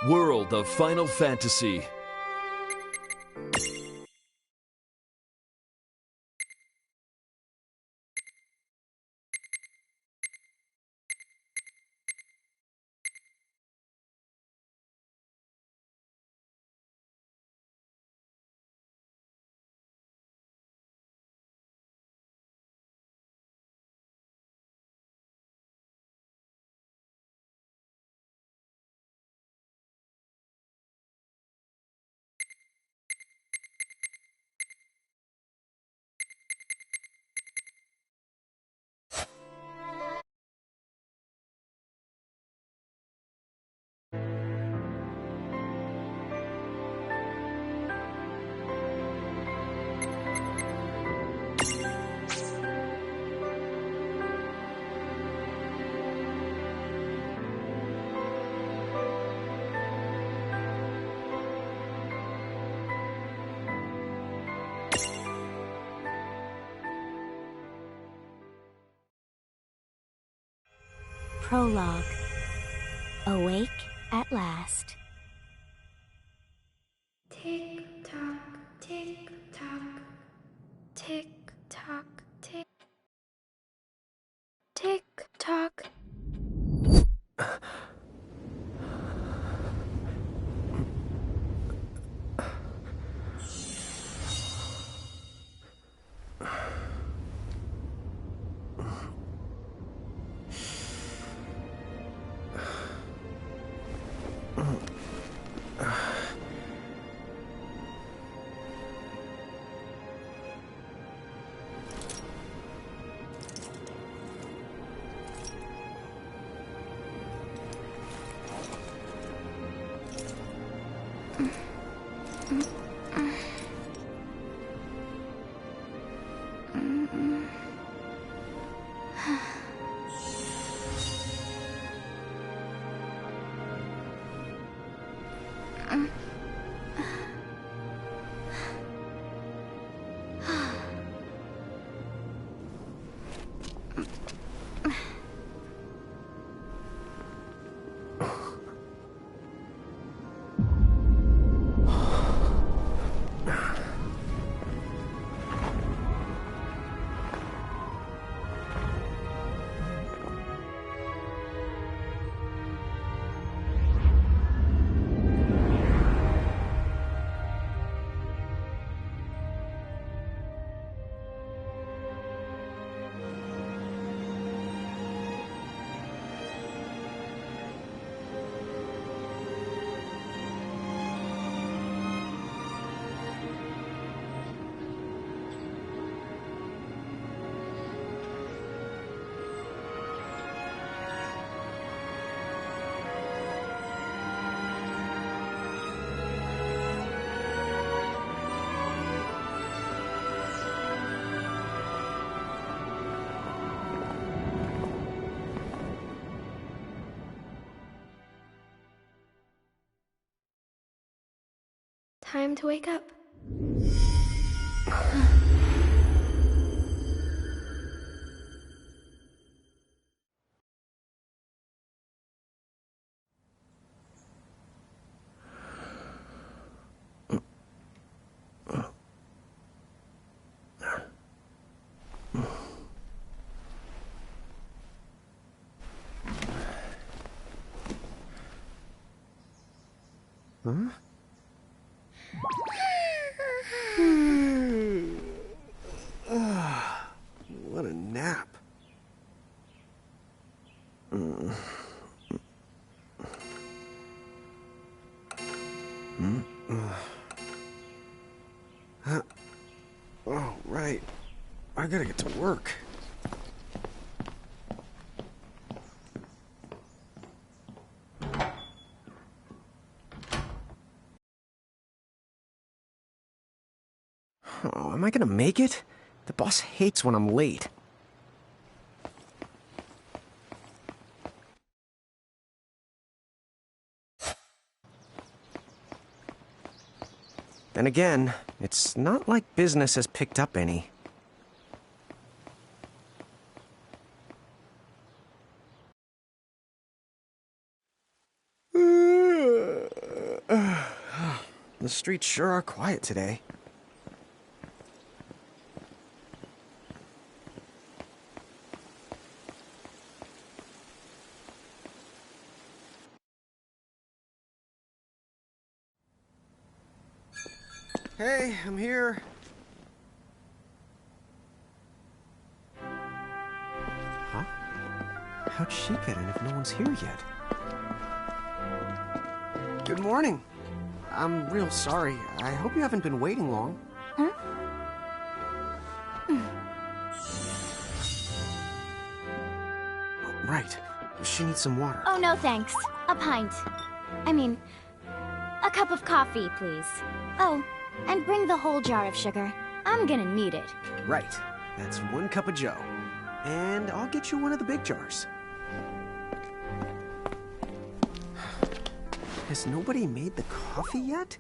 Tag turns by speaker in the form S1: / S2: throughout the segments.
S1: World of Final Fantasy.
S2: Prologue. Awake at last.
S3: Tick tock, tick tock, tick tock, tick, tick tock. Time to wake up.
S4: Huh? What a nap. Oh, right. I gotta get to work. Oh, am I gonna make it? The boss hates when I'm late. Then again, it's not like business has picked up any. The streets sure are quiet today. Hey, I'm here. Huh? How'd she get in if no one's here yet? Good morning. I'm real sorry. I hope you haven't been waiting long.
S2: Huh?
S4: Oh, right. She needs some water.
S2: Oh, no thanks. A pint. I mean, a cup of coffee, please. Oh, and bring the whole jar of sugar. I'm gonna need it.
S4: Right. That's 1 cup of joe. And I'll get you one of the big jars. Has nobody made the coffee yet?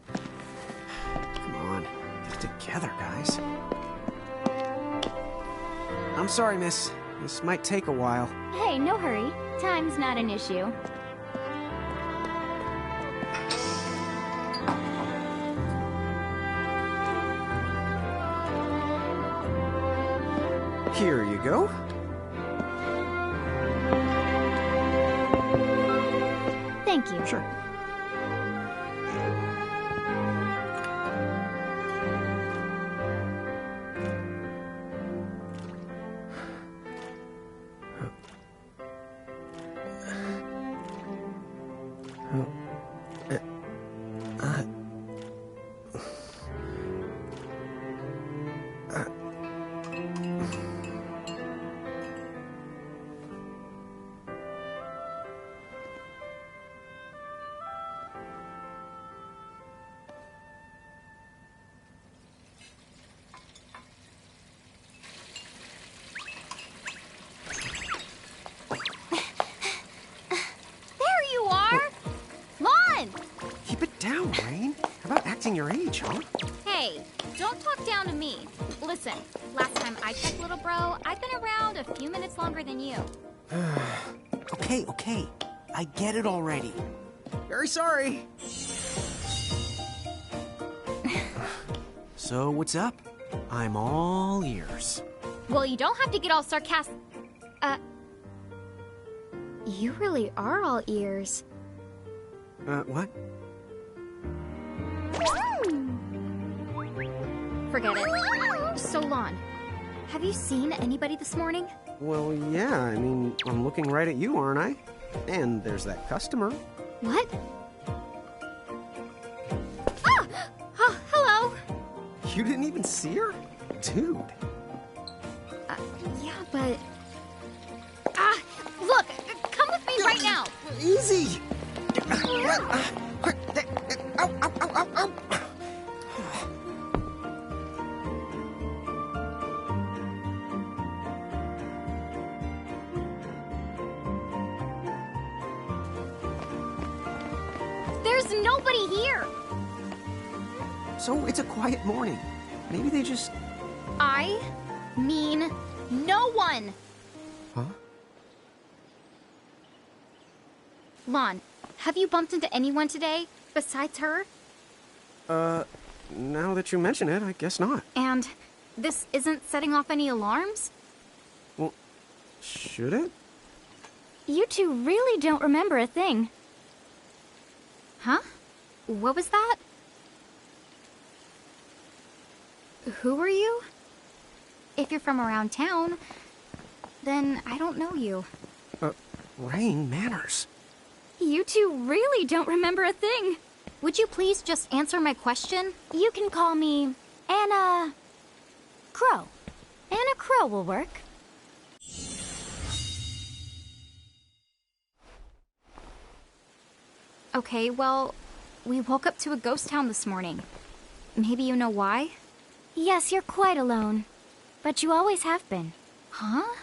S4: Come on, get it together, guys. I'm sorry, miss. This might take a while.
S2: Hey, no hurry. Time's not an issue.
S4: Here you go.
S2: Thank you.
S4: Sure. Keep it down, Rain. How about acting your age, huh?
S5: Hey, don't talk down to me. Listen, last time I checked, little bro, I've been around a few minutes longer than you.
S4: Okay. I get it already. Very sorry. So, what's up? I'm all ears.
S5: Well, you don't have to get all sarcastic.
S3: You really are all ears.
S4: What?
S5: Forget it. So, Lon, have you seen anybody this morning?
S4: Well, yeah, I mean, I'm looking right at you, aren't I? And there's that customer.
S5: What? Ah! Oh, hello.
S4: You didn't even see her? Dude.
S5: Yeah, but... look, come with me right now.
S4: Easy! Quick! Ow!
S5: There's nobody here.
S4: So it's a quiet morning. Maybe they just...
S5: I mean no one.
S4: Huh?
S5: Lon, have you bumped into anyone today besides her?
S4: Now that you mention it, I guess not.
S5: And this isn't setting off any alarms?
S4: Well, should it?
S2: You two really don't remember a thing.
S5: Huh? What was that? Who are you? If you're from around town, then I don't know you.
S4: Rain, manners.
S2: You two really don't remember a thing.
S5: Would you please just answer my question?
S2: You can call me Anna Crow. Anna Crow will work.
S5: Okay, well, we woke up to a ghost town this morning. Maybe you know why?
S2: Yes, you're quite alone. But you always have been.
S5: Huh?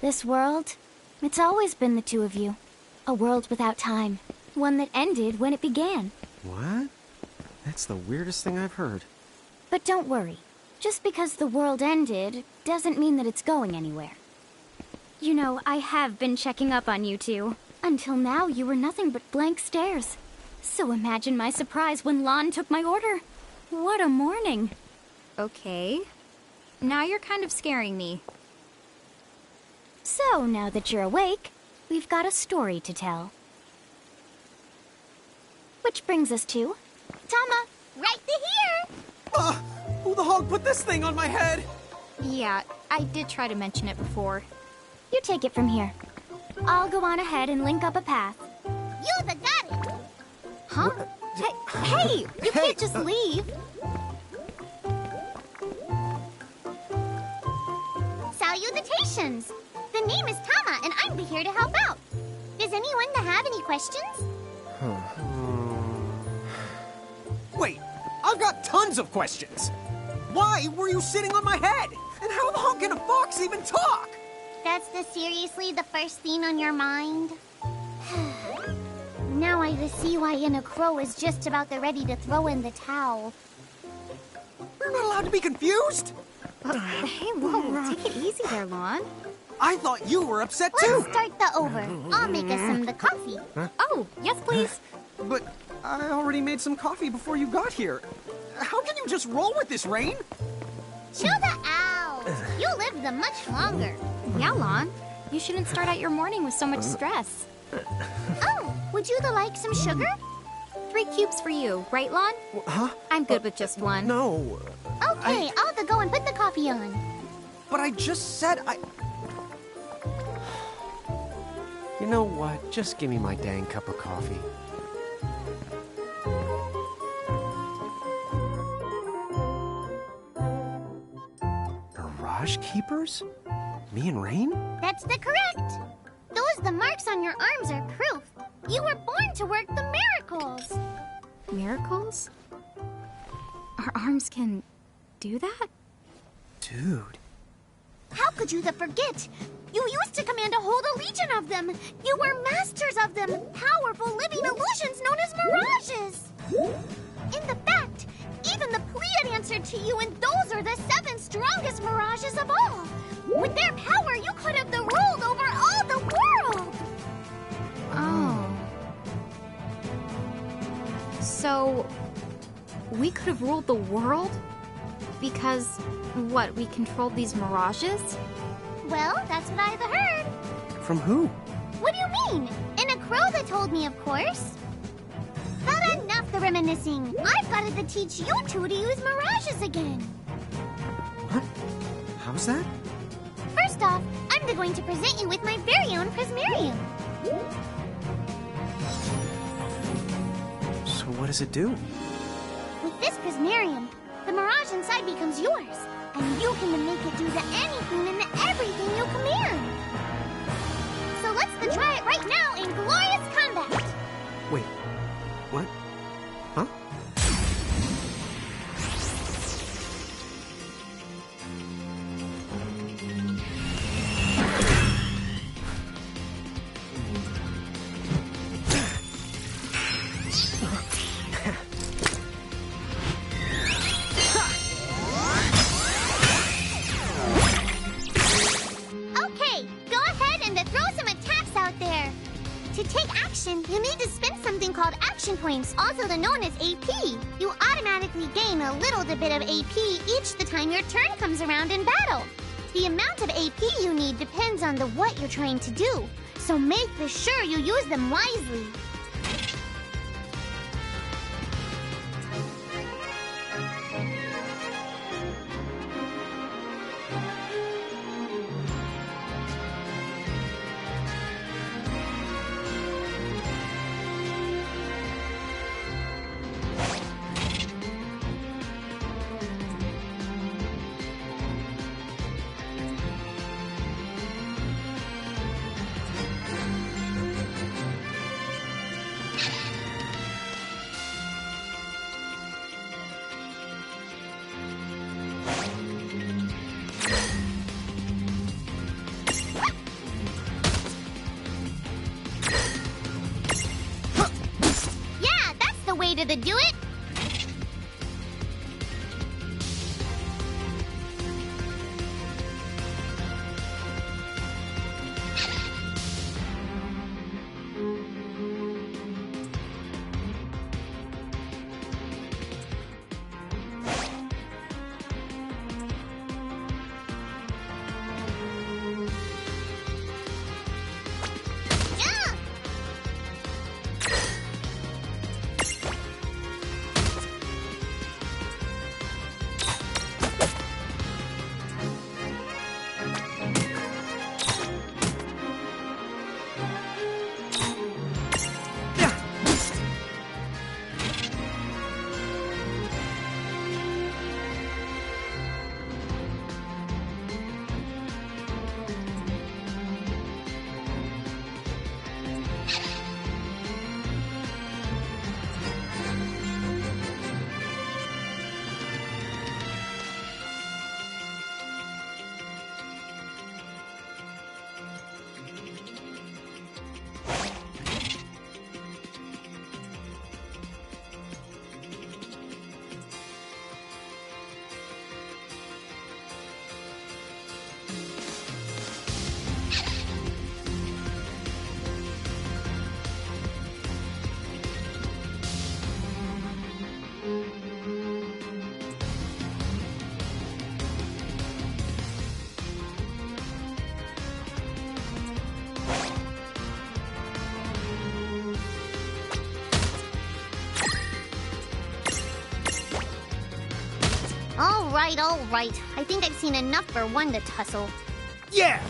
S2: This world, it's always been the two of you. A world without time. One that ended when it began.
S4: What? That's the weirdest thing I've heard.
S2: But don't worry. Just because the world ended doesn't mean that it's going anywhere. You know, I have been checking up on you two. Until now, you were nothing but blank stares. So imagine my surprise when Lon took my order. What a morning.
S5: Okay. Now you're kind of scaring me.
S2: So now that you're awake, we've got a story to tell. Which brings us to Tama, right to here!
S4: Who the hog put this thing on my head?
S5: Yeah, I did try to mention it before.
S2: You take it from here. I'll go on ahead and link up a path.
S3: You the got it!
S5: Huh? Hey, you can't just leave.
S3: Salutations! The name is Tama, and I'm here to help out. Does anyone have any questions?
S4: Wait, I've got tons of questions. Why were you sitting on my head? And how the hell can a fox even talk?
S3: That's seriously the first thing on your mind? Now I see why Inna Crow is just about ready to throw in the towel.
S4: We're not allowed to be confused.
S5: Hey, whoa, take it easy there, Lon.
S4: I thought you were upset too.
S3: Let's start the over. I'll make us some the coffee.
S5: Oh, yes, please.
S4: But I already made some coffee before you got here. How can you just roll with this, Rain?
S3: Chill the out. You live the much longer.
S5: Yeah, Lon. You shouldn't start out your morning with so much stress.
S3: Oh, would you like some sugar?
S5: 3 cubes for you, right, Lon?
S4: Huh?
S5: I'm good with just one.
S4: No.
S3: Okay, I'll go and put the coffee on.
S4: But I just said I... You know what? Just give me my dang cup of coffee. Mirage Keepers? Me and Rain?
S3: That's correct. The marks on your arms are proof. You were born to work the miracles.
S5: Miracles? Our arms can do that?
S4: Dude.
S3: How could you forget? You used to command a whole legion of them. You were masters of them, powerful living illusions known as mirages. In the fact, even the Pleiad answered to you, and those are the 7 strongest mirages of all. With their power, you could have ruled over all the world.
S5: Oh. So, we could have ruled the world? Because, what, we controlled these mirages?
S3: Well, that's what I've heard.
S4: From who?
S3: What do you mean? In a crow that told me, of course. But enough the reminiscing. I've got to teach you two to use mirages again.
S4: What? How's that?
S3: First off, I'm going to present you with my very own Prismarium.
S4: So what does it do?
S3: With this Prismarium, the mirage inside becomes yours, and you can make it do anything and everything you command. So let's try it right now in glorious combat.
S4: Wait, what? Huh?
S3: Okay, go ahead and throw some attacks out there. To take action, you need to spend something called action points, also known as AP. You automatically gain a little bit of AP each the time your turn comes around in battle. The amount of AP you need depends on what you're trying to do, so make sure you use them wisely. Way to do it. right, all right. I think I've seen enough for one to tussle.
S4: Yeah!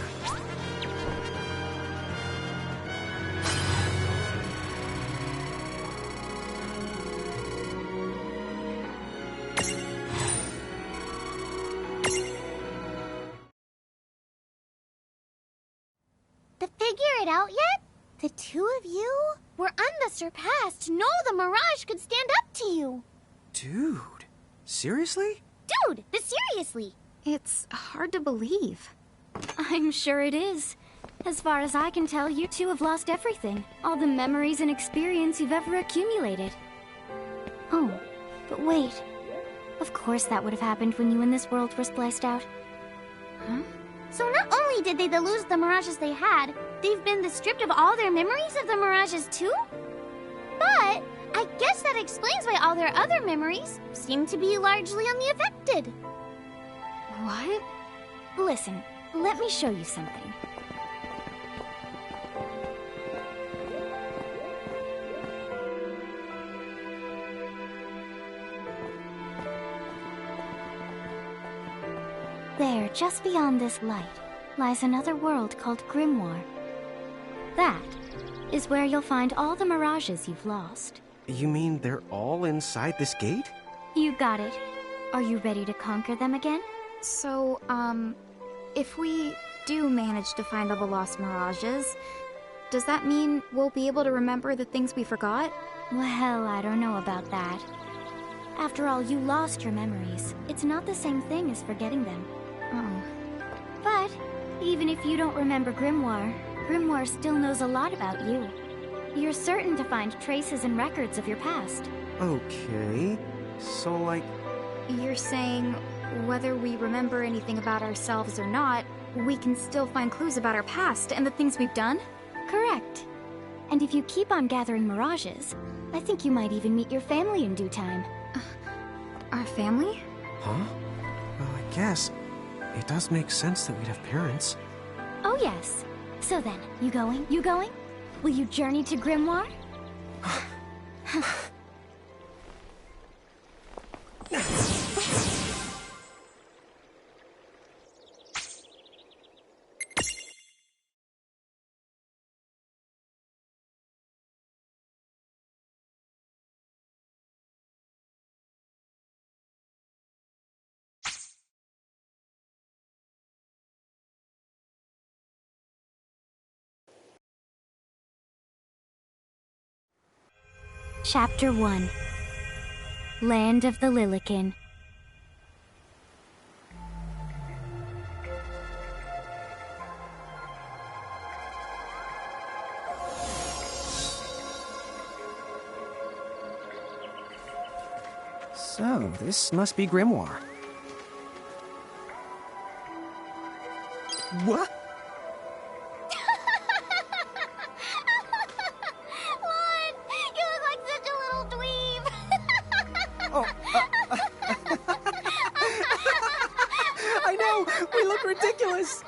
S3: To figure it out yet? The two of you were unsurpassed. No, the Mirage could stand up to you.
S4: Dude, seriously?
S3: Dude, seriously.
S5: It's hard to believe.
S2: I'm sure it is. As far as I can tell, you two have lost everything. All the memories and experience you've ever accumulated. Oh, but wait. Of course that would have happened when you and this world were spliced out.
S5: Huh?
S3: So not only did they lose the Mirages they had, they've been stripped of all their memories of the Mirages too? But I guess that explains why all their other memories seem to be largely unaffected.
S5: What?
S2: Listen, let me show you something. There, just beyond this light, lies another world called Grimoire. That is where you'll find all the Mirages you've lost.
S4: You mean they're all inside this gate?
S2: You got it. Are you ready to conquer them again?
S5: So, if we do manage to find all the lost Mirages, does that mean we'll be able to remember the things we forgot?
S2: Well, I don't know about that. After all, you lost your memories. It's not the same thing as forgetting them.
S5: Oh.
S2: But even if you don't remember Grimoire, Grimoire still knows a lot about you. You're certain to find traces and records of your past.
S4: Okay. So, like...
S5: You're saying whether we remember anything about ourselves or not, we can still find clues about our past and the things we've done?
S2: Correct. And if you keep on gathering Mirages, I think you might even meet your family in due time.
S5: Our family?
S4: Huh? Well, I guess it does make sense that we'd have parents.
S2: Oh yes. So then, you going? You going? Will you journey to Grimoire? Chapter 1. Land of the Lilikin.
S4: So, this must be Grimoire. What?
S3: Lon, you look like such a little dweeb.
S4: Oh, I know! We look ridiculous!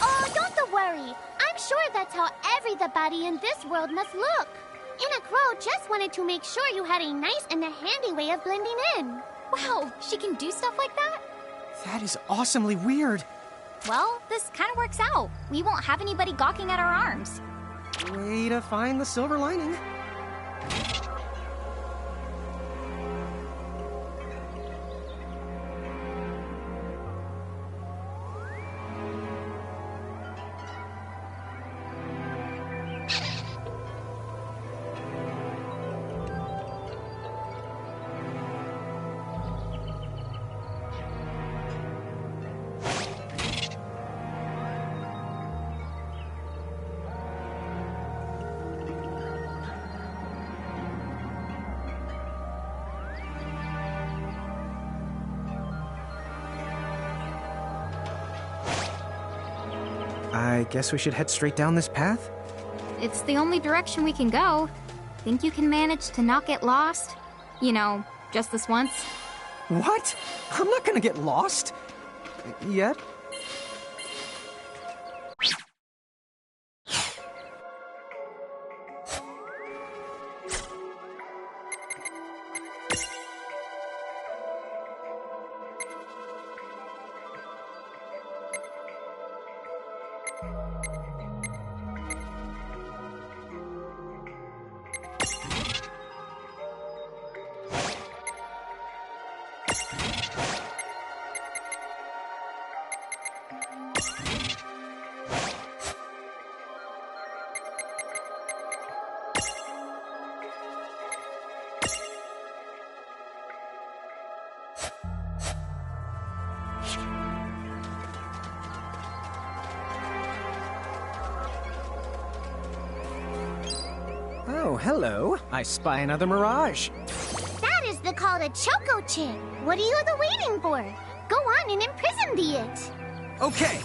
S3: Oh, don't worry. I'm sure that's how everybody in this world must look. Inna Crow just wanted to make sure you had a nice and a handy way of blending in.
S5: Wow, she can do stuff like that?
S4: That is awesomely weird.
S5: Well, this kind of works out. We won't have anybody gawking at our arms.
S4: Way to find the silver lining. I guess we should head straight down this path?
S5: It's the only direction we can go. Think you can manage to not get lost? You know, just this once?
S4: What? I'm not gonna get lost. Yet? hello. I spy another mirage.
S3: That is the call to Choco Chick. What are you waiting for? Go on and imprison the it.
S4: Okay.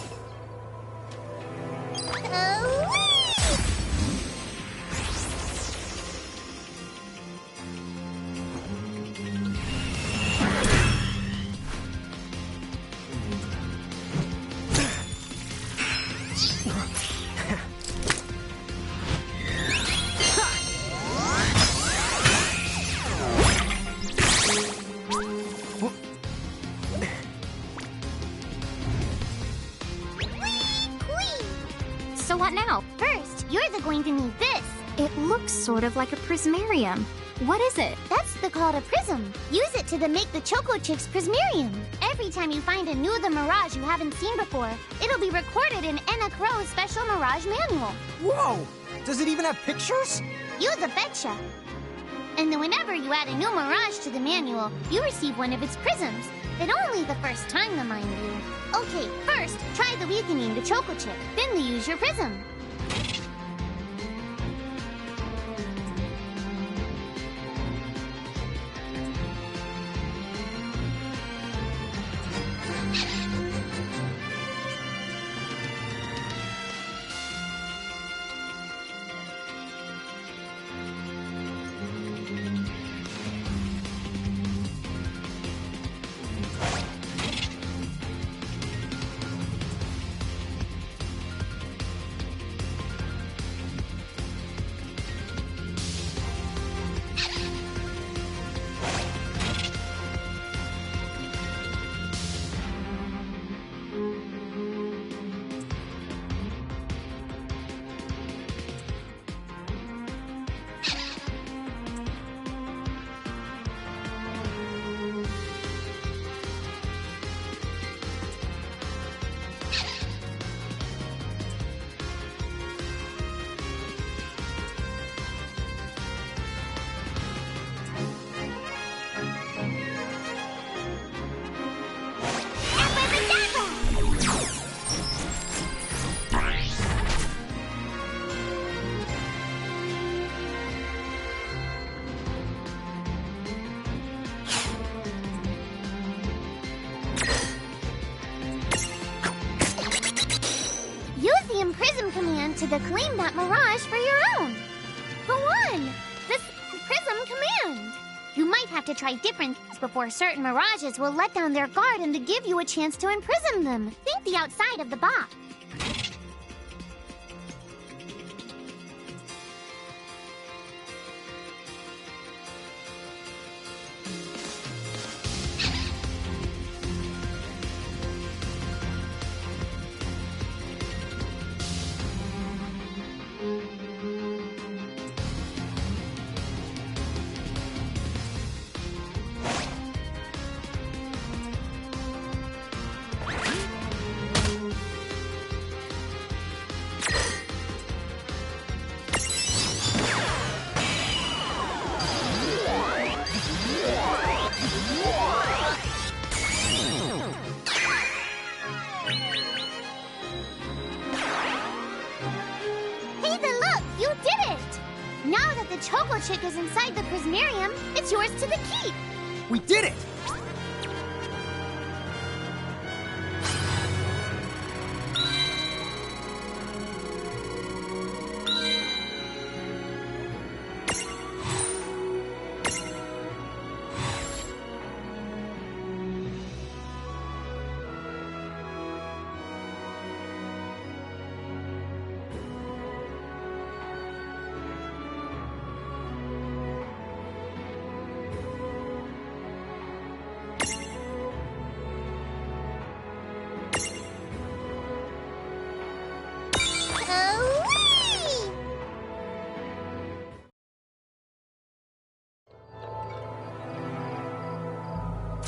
S5: So what now?
S3: First, you're going to need this.
S5: It looks sort of like a prismarium. What is it?
S3: That's the call to Prism. Use it to make the Choco Chick's Prismarium. Every time you find a new The Mirage you haven't seen before, it'll be recorded in Enna Crow's special Mirage manual.
S4: Whoa! Does it even have pictures?
S3: You the betcha. And then whenever you add a new Mirage to the manual, you receive one of its prisms. But only the first time, mind you. Okay, first, try the weakening the Choco Chick. Then use your prism. To claim that Mirage for your own. Go on! This Prism command! You might have to try different things before certain Mirages will let down their guard and to give you a chance to imprison them. Think the outside of the box. Now that the Choco Chick is inside the Prismarium, it's yours to the keep.
S4: We did it!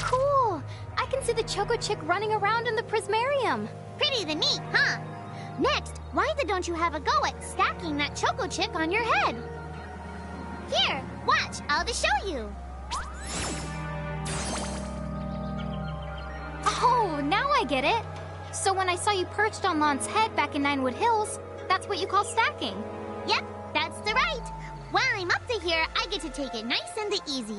S5: Cool! I can see the Choco Chick running around in the Prismarium.
S3: Pretty the neat, huh? Next, why don't you have a go at stacking that Choco Chick on your head? Here, watch, I'll just show you.
S5: Oh, now I get it. So when I saw you perched on Lon's head back in Ninewood Hills, that's what you call stacking.
S3: Yep, that's the right. While I'm up to here, I get to take it nice and easy.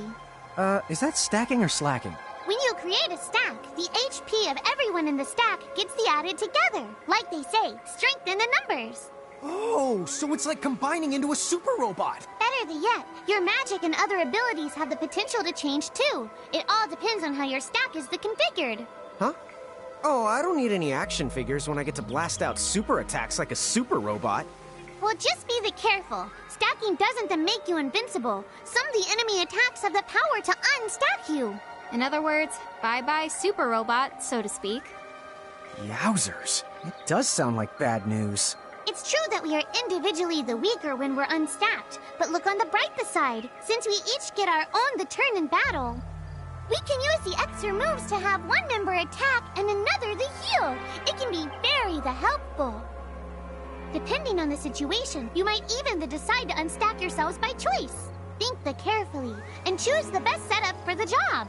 S4: Is that stacking or slacking?
S3: When you create a stack, the HP of everyone in the stack gets added together. Like they say, strength in the numbers.
S4: Oh, so it's like combining into a super robot.
S3: Better yet, your magic and other abilities have the potential to change too. It all depends on how your stack is configured.
S4: Huh? Oh, I don't need any action figures when I get to blast out super attacks like a super robot.
S3: Well, just be careful. Stacking doesn't make you invincible. Some of the enemy attacks have the power to unstack you.
S5: In other words, bye-bye super robot, so to speak.
S4: Yowzers. It does sound like bad news.
S3: It's true that we are individually the weaker when we're unstacked, but look on the brighter side. Since we each get our own turn in battle, we can use the extra moves to have one member attack and another the heal. It can be very helpful. Depending on the situation, you might even decide to unstack yourselves by choice. Think carefully and choose the best setup for the job.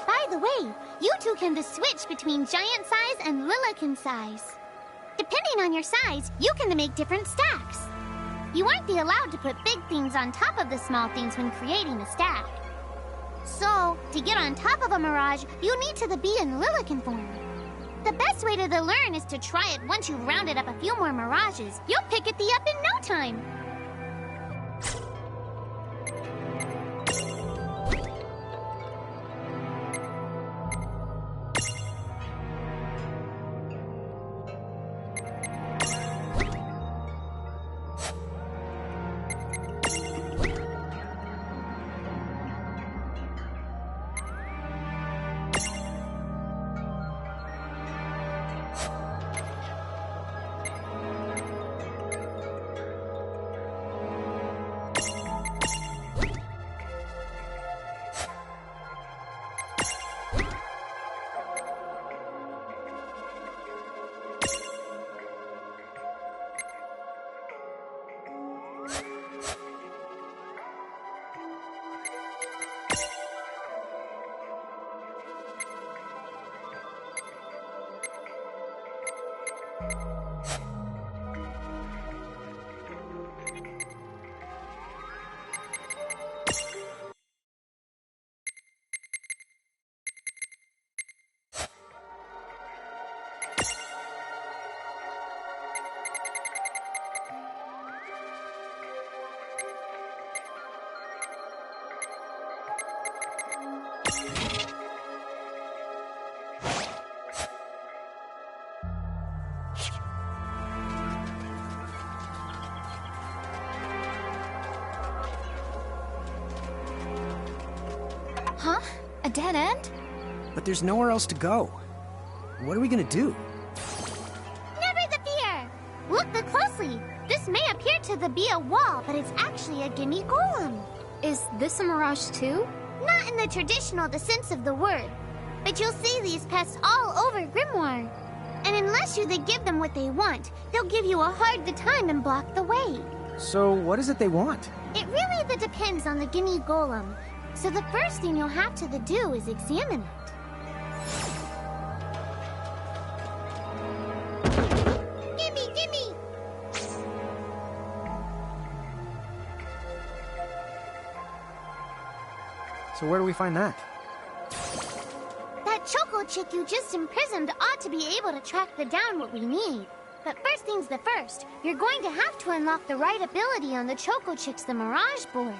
S3: By the way, you two can switch between giant size and Lilican size. Depending on your size, you can make different stacks. You aren't allowed to put big things on top of the small things when creating a stack. So, to get on top of a Mirage, you need to be in Lilican form. The best way to learn is to try it once you've rounded up a few more Mirages. You'll pick it up in no time.
S5: Huh? A dead end?
S4: But there's nowhere else to go. What are we gonna do?
S3: Never the fear! Look closely. This may appear to be a wall, but it's actually a gimme golem.
S5: Is this a Mirage too?
S3: Not in the traditional sense of the word, but you'll see these pests all over Grimoire. And unless you give them what they want, they'll give you a hard time and block the way.
S4: So what is it they want?
S3: It really depends on the gimme golem. So the first thing you'll have to do is examine it. Gimme!
S4: So where do we find that?
S3: That Choco Chick you just imprisoned ought to be able to track down what we need. But first things the first, you're going to have to unlock the right ability on the Choco Chick's the Mirage board.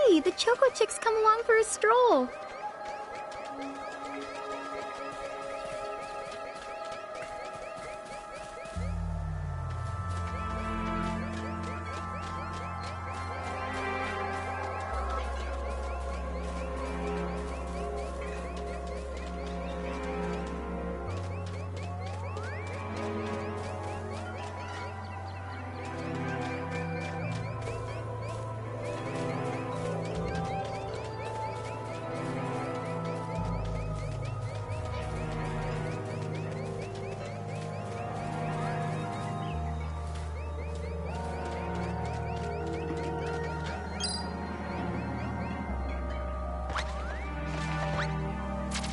S5: Hey, the Choco Chick's come along for a stroll.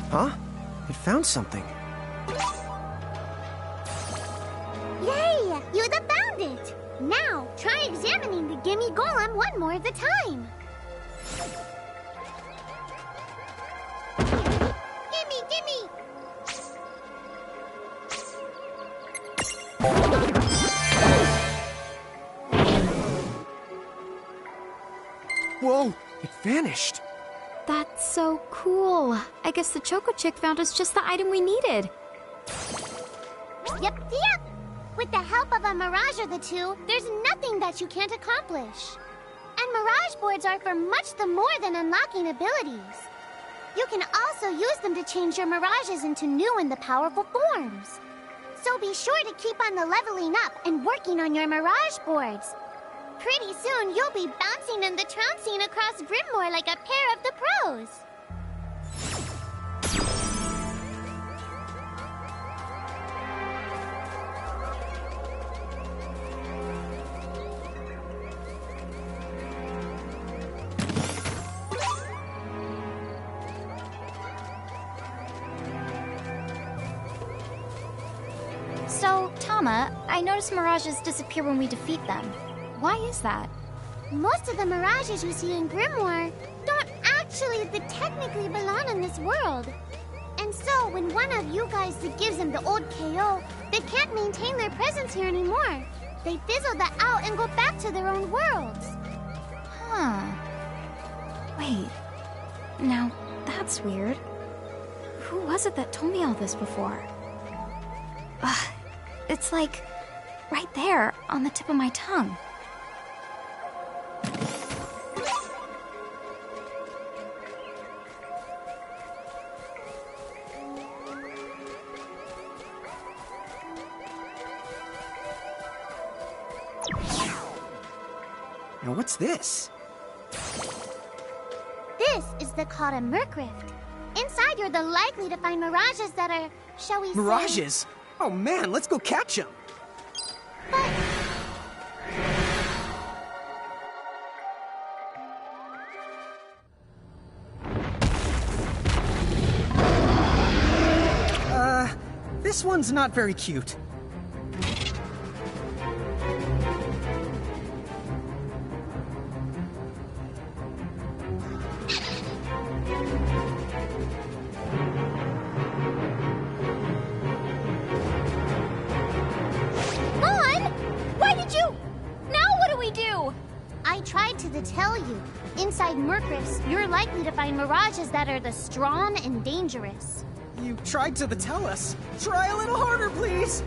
S4: Huh? It found something.
S3: Yay! You'd have found it! Now, try examining the Gimme Golem one more at a time. Gimme, gimme!
S4: Whoa! It vanished!
S5: That's so cool. I guess the Choco Chick found us just the item we needed.
S3: Yep. With the help of a Mirage or the two, there's nothing that you can't accomplish. And Mirage boards are for much the more than unlocking abilities. You can also use them to change your Mirages into new and the powerful forms. So be sure to keep on the leveling up and working on your Mirage boards. Pretty soon, you'll be bouncing and the trouncing across Grimoire like a pair of the pros.
S5: So, Tama, I noticed Mirages disappear when we defeat them. Why is that?
S3: Most of the Mirages you see in Grimoire don't actually technically belong in this world. And so, when one of you guys gives them the old KO, they can't maintain their presence here anymore. They fizzle that out and go back to their own worlds.
S5: Huh. Wait. Now, that's weird. Who was it that told me all this before? It's like right there on the tip of my tongue.
S4: Now what's this?
S3: This is the called a Murkrift. Inside, you're the likely to find mirages that are, shall we say...
S4: Mirages? Oh man, let's go catch them!
S3: But...
S4: This one's not very cute.
S3: I tried to tell you. Inside Murkrifts, you're likely to find mirages that are the strong and dangerous.
S4: You tried to tell us. Try a little harder, please!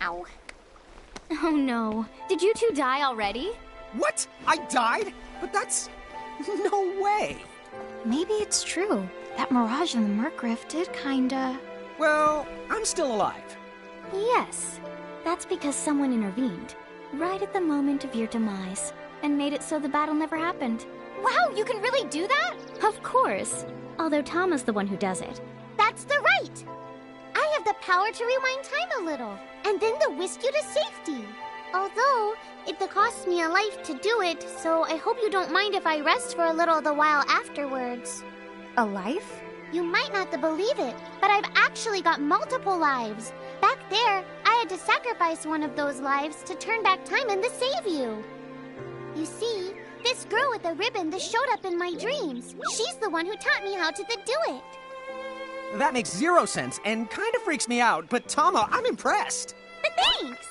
S3: Ow.
S2: Oh no. Did you two die already?
S4: What? I died? But that's... no way!
S5: Maybe it's true. That mirage in the Murkrift did kinda...
S4: Well, I'm still alive.
S2: Yes. That's because someone intervened, right at the moment of your demise, and made it so the battle never happened.
S3: Wow, you can really do that?
S2: Of course. Although Tama's the one who does it.
S3: That's the right! I have the power to rewind time a little, and then to whisk you to safety. Although, it costs me a life to do it, so I hope you don't mind if I rest for a little the while afterwards.
S5: A life?
S3: You might not believe it, but I've actually got multiple lives. Back there, I had to sacrifice one of those lives to turn back time and to save you. You see, this girl with the ribbon that showed up in my dreams, she's the one who taught me how to do it.
S4: That makes zero sense and kind of freaks me out, but Tama, I'm impressed.
S3: Thanks!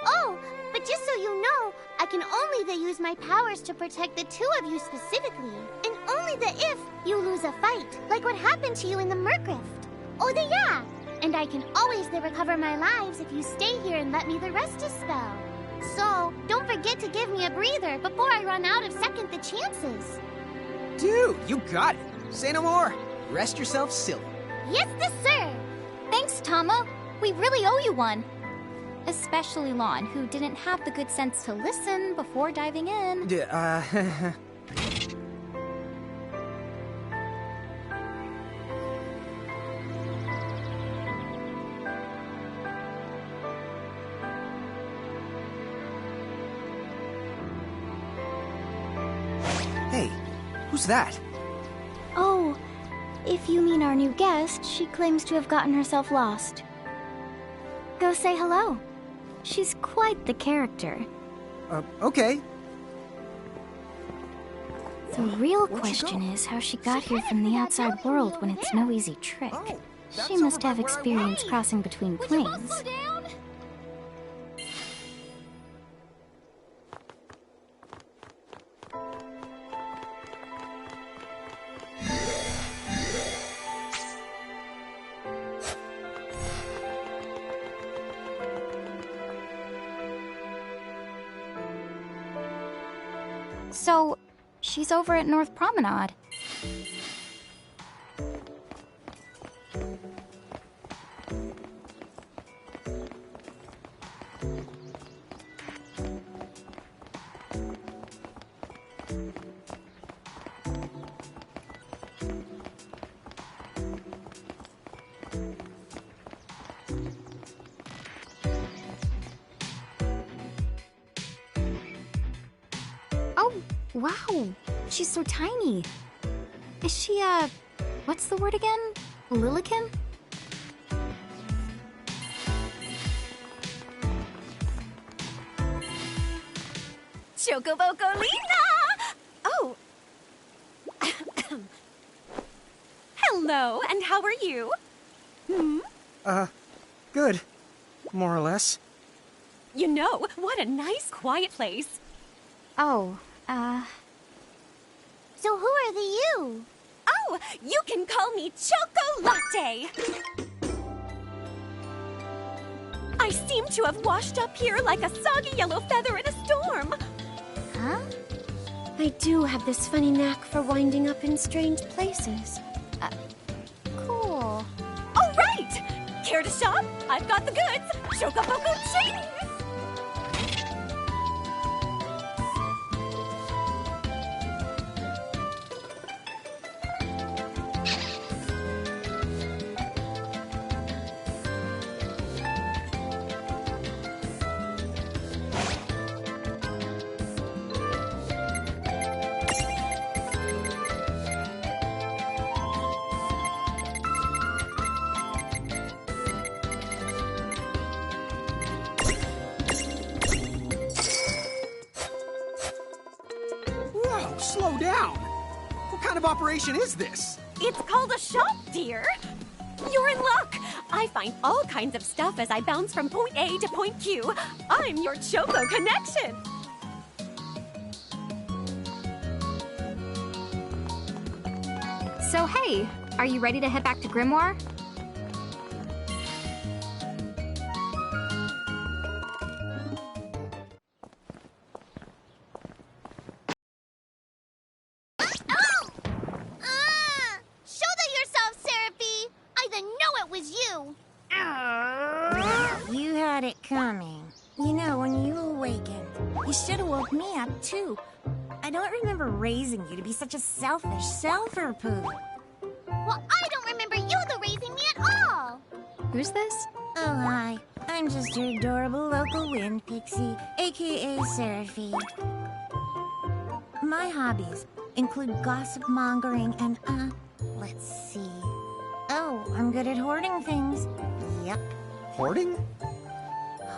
S3: Oh, but just so you know, I can only use my powers to protect the two of you specifically, and only if you lose a fight, like what happened to you in the Murkrift. Oh, yeah! And I can always recover my lives if you stay here and let me rest a spell. So, don't forget to give me a breather before I run out of second the chances.
S4: Dude, you got it. Say no more. Rest yourself silly.
S3: Yes, sir.
S5: Thanks, Tama. We really owe you one. Especially Lon, who didn't have the good sense to listen before diving in.
S4: Hey, who's that?
S2: Oh, if you mean our new guest, she claims to have gotten herself lost. Go say hello. She's quite the character.
S4: Okay.
S2: The real question is how she got here from the outside world when it's no easy trick. She must have experience crossing between planes.
S5: So, she's over at North Promenade. Wow, she's so tiny. Is she, what's the word again? Lilican?
S6: Chocobocolina! Oh, Hello, and how are you?
S4: Good. More or less.
S6: You know, what a nice, quiet place.
S5: Oh,
S3: So who are the you?
S6: Oh, you can call me Choco Latte. I seem to have washed up here like a soggy yellow feather in a storm.
S3: Huh?
S2: I do have this funny knack for winding up in strange places.
S5: cool.
S6: All right! Care to shop? I've got the goods. Chocoboco Chase!
S4: Whoa, slow down! What kind of operation is this?
S6: It's called a shop, dear. You're in luck. I find all kinds of stuff as I bounce from point A to point Q. I'm your Choco connection.
S5: So hey, are you ready to head back to Grimoire?
S3: Shoulder yourself, Seraphie! I didn't know it was you!
S7: You had it coming. You know, when you awakened, you should have woke me up, too. I don't remember raising you to be such a selfish self-poo.
S3: Well, I don't remember you raising me at all!
S2: Who's this?
S7: Oh, hi. I'm just your adorable local wind pixie, aka Seraphie. My hobbies include gossip mongering and, let's see. Oh, I'm good at hoarding things. Yep.
S4: Hoarding?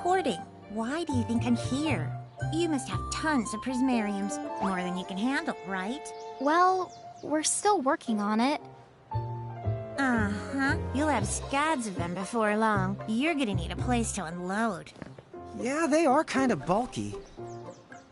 S7: Hoarding. Why do you think I'm here? You must have tons of prismariums. More than you can handle, right?
S5: Well, we're still working on it.
S7: Uh-huh. You'll have scads of them before long. You're gonna need a place to unload.
S4: Yeah, they are kind of bulky.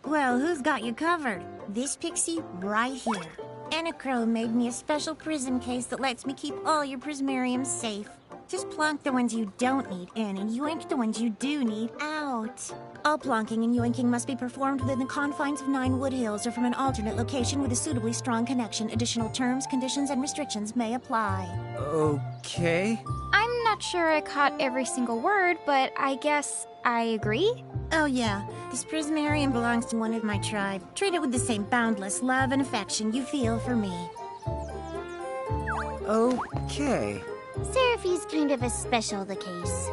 S7: Well, who's got you covered? This pixie right here. Anacro made me a special prism case that lets me keep all your prismariums safe. Just plonk the ones you don't need in and yoink the ones you do need out. All plonking and yoinking must be performed within the confines of 9 Wood Hills or from an alternate location with a suitably strong connection. Additional terms, conditions, and restrictions may apply.
S4: Okay.
S5: I'm not sure I caught every single word, but I guess I agree.
S7: Oh yeah, this prismarium belongs to one of my tribe. Treat it with the same boundless love and affection you feel for me.
S4: Okay.
S3: Seraphie's kind of a special the case.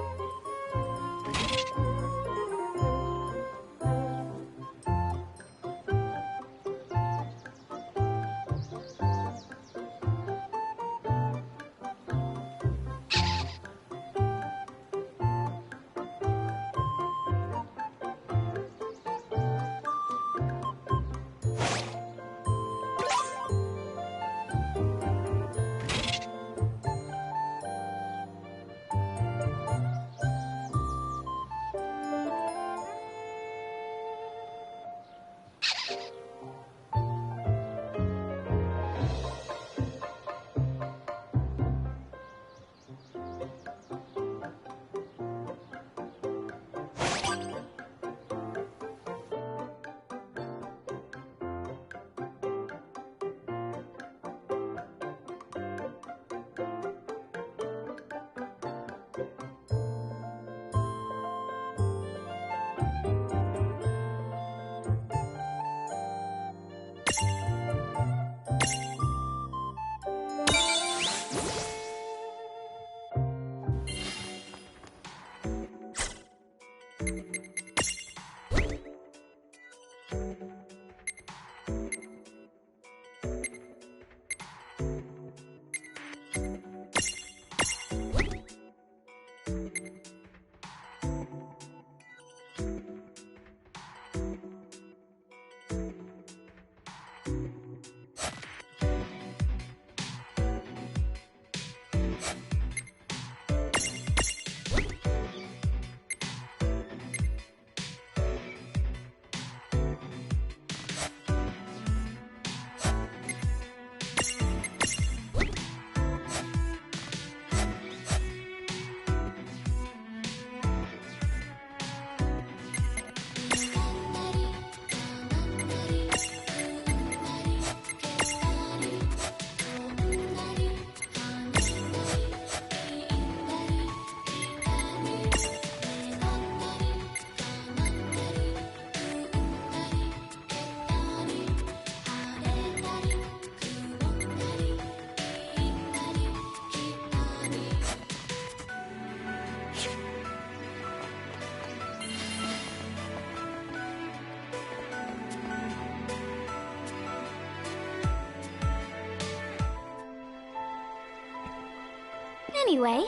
S2: Anyway,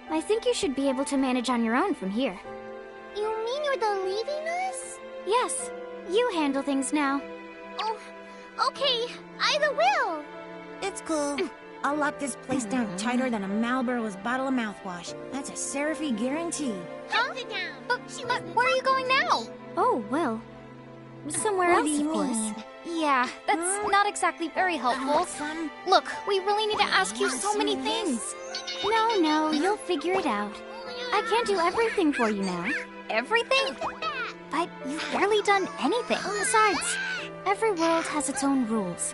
S2: I think you should be able to manage on your own from here.
S3: You mean you're the leaving us?
S2: Yes, you handle things now.
S3: Oh, okay. I will.
S7: It's cool. I'll lock this place down tighter than a Marlboro's bottle of mouthwash. That's a Seraphy guarantee.
S3: Huh? Sit down.
S5: But where are you going now?
S2: Oh, well, somewhere
S7: What do
S2: else,
S7: you
S2: of course.
S7: mean?
S5: Yeah, that's not exactly very helpful.
S7: Son?
S5: Look, we really need to ask you so many things.
S2: No, you'll figure it out. I can't do everything for you now.
S5: Everything? But you've barely done anything.
S2: Besides, every world has its own rules.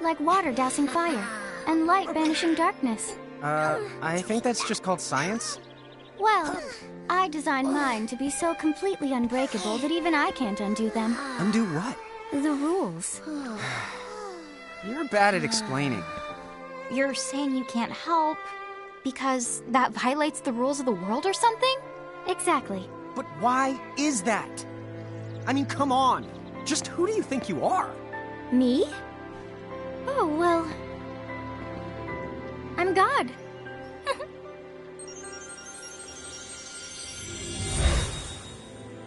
S2: Like water dousing fire, and light banishing darkness.
S4: I think that's just called science.
S2: Well, I designed mine to be so completely unbreakable that even I can't undo them.
S4: Undo what?
S2: The rules.
S4: You're bad at explaining.
S5: You're saying you can't help because that violates the rules of the world or something?
S2: Exactly.
S4: But why is that? I mean, come on. Just who do you think you are?
S2: Me? Oh, well... I'm God.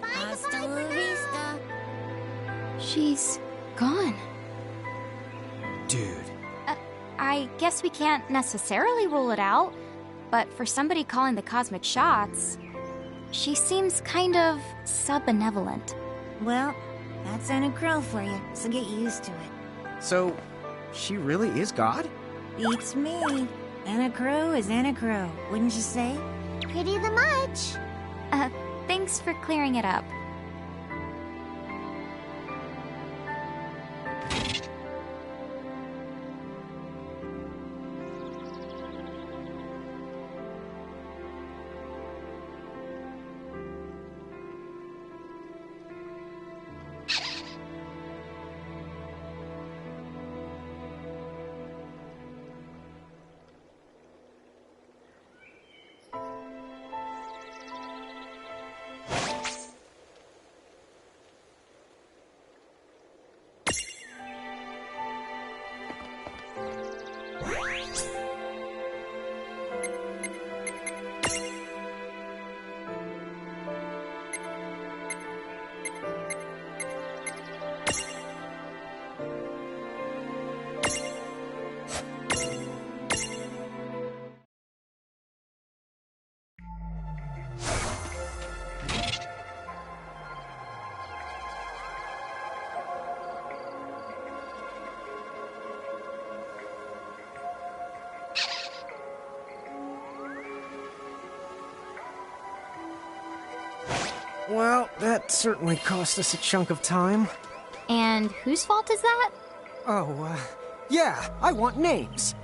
S7: Hasta la vista.
S2: She's gone.
S4: Dude.
S5: I guess we can't necessarily rule it out, but for somebody calling the cosmic shots, she seems kind of sub-benevolent.
S7: Well, that's Anna Crow for you, so get used to it.
S4: So, she really is God?
S7: Beats me. Anna Crow is Anna Crow, wouldn't you say?
S3: Pretty the much.
S5: Thanks for clearing it up.
S4: Well, that certainly cost us a chunk of time.
S5: And whose fault is that?
S4: Oh, yeah, I want names.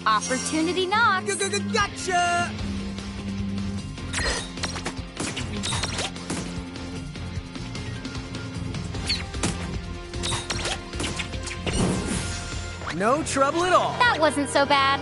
S5: Opportunity knocks.
S4: Gotcha! No trouble at all.
S5: That wasn't so bad.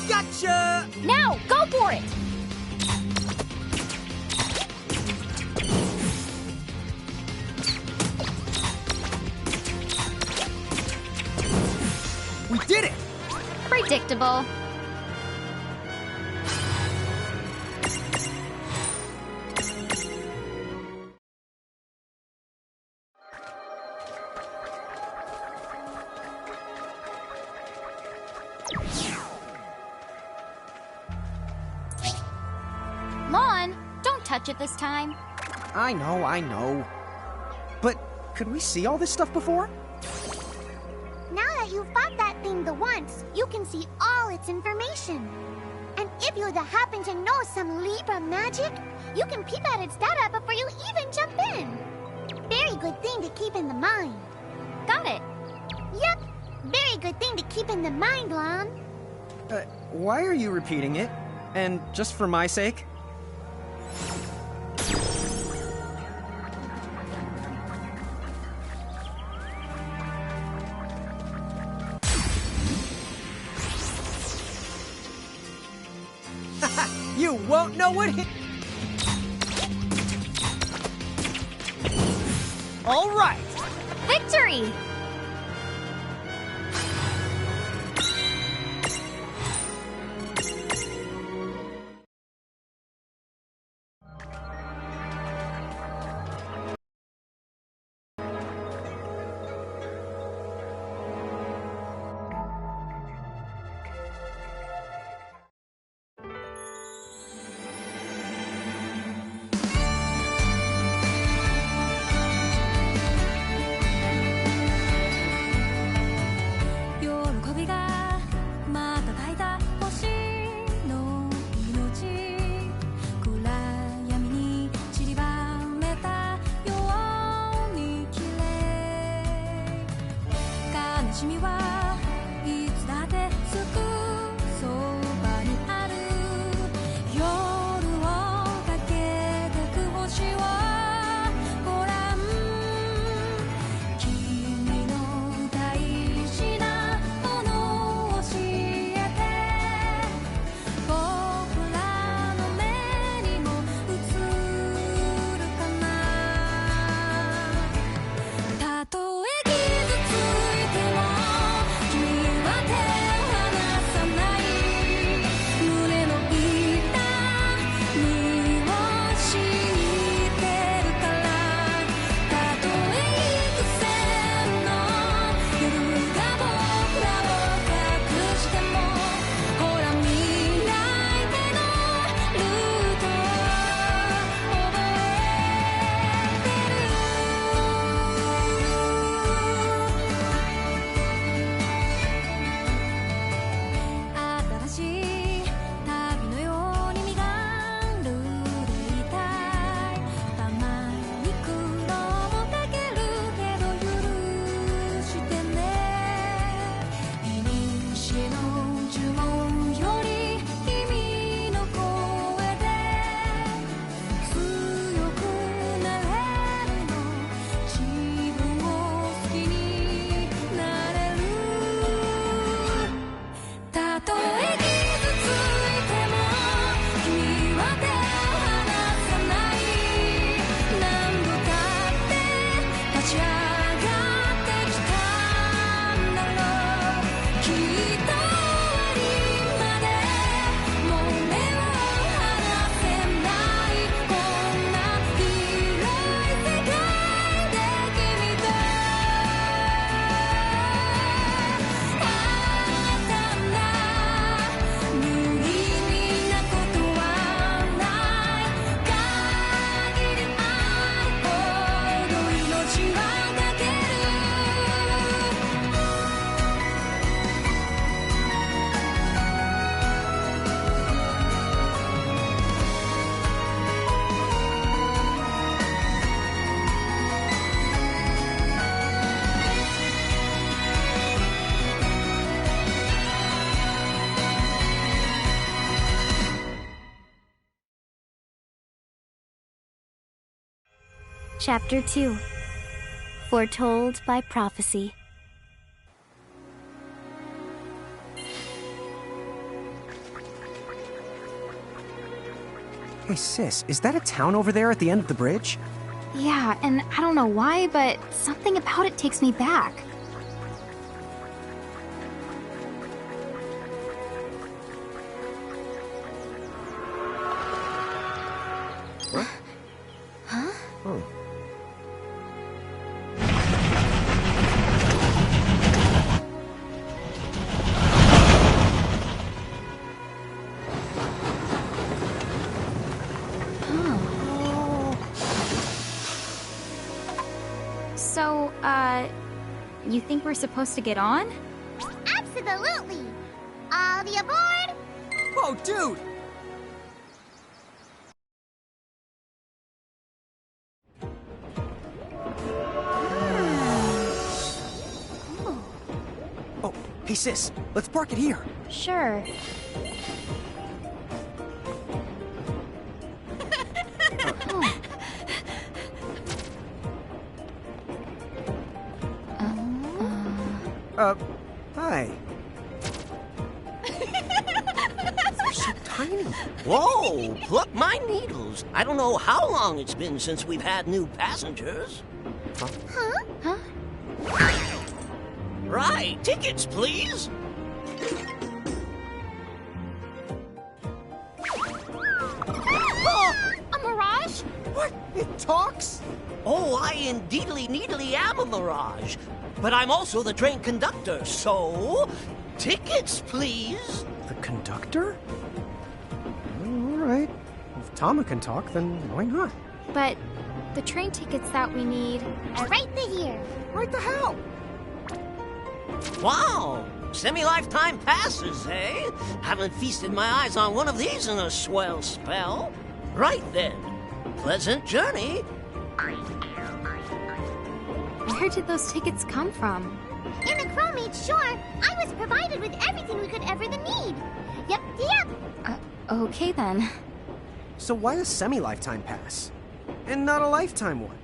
S4: Gotcha!
S5: Now, go for it!
S4: We did it!
S5: Predictable. Mon, don't touch it this time.
S4: I know. But could we see all this stuff before?
S3: Now that you've fought that thing the once, you can see all its information. And if you happen to know some Libra magic, you can peep at its data before you even jump in. Very good thing to keep in the mind.
S5: Got it.
S3: Yep, very good thing to keep in the mind, Lon.
S4: Why are you repeating it? And just for my sake? You won't know what hit. All right.
S5: Victory!
S2: Chapter 2. Foretold by Prophecy.
S4: Hey, sis, is that a town over there at the end of the bridge?
S5: Yeah, and I don't know why, but something about it takes me back.
S4: What? Huh? Oh.
S5: So, you think we're supposed to get on?
S3: Absolutely! All the aboard!
S4: Whoa, dude! Oh, hey sis, let's park it here.
S5: Sure.
S4: Hi. They're so tiny.
S8: Whoa, pluck my needles. I don't know how long it's been since we've had new passengers.
S3: Huh?
S8: Right, tickets, please.
S3: A mirage?
S4: What? It talks?
S8: Oh, I indeedly needly am a mirage. But I'm also the train conductor, so... tickets, please.
S4: The conductor? All right. If Tama can talk, then why not?
S5: But the train tickets that we need...
S3: Right here.
S4: Right the hell?
S8: Wow, semi-lifetime passes, eh? Haven't feasted my eyes on one of these in a swell spell. Right then, pleasant journey.
S5: Where did those tickets come from?
S3: In the Crowmate Shore, I was provided with everything we could ever need. Yep.
S5: Okay then.
S4: So why a semi-lifetime pass? And not a lifetime one?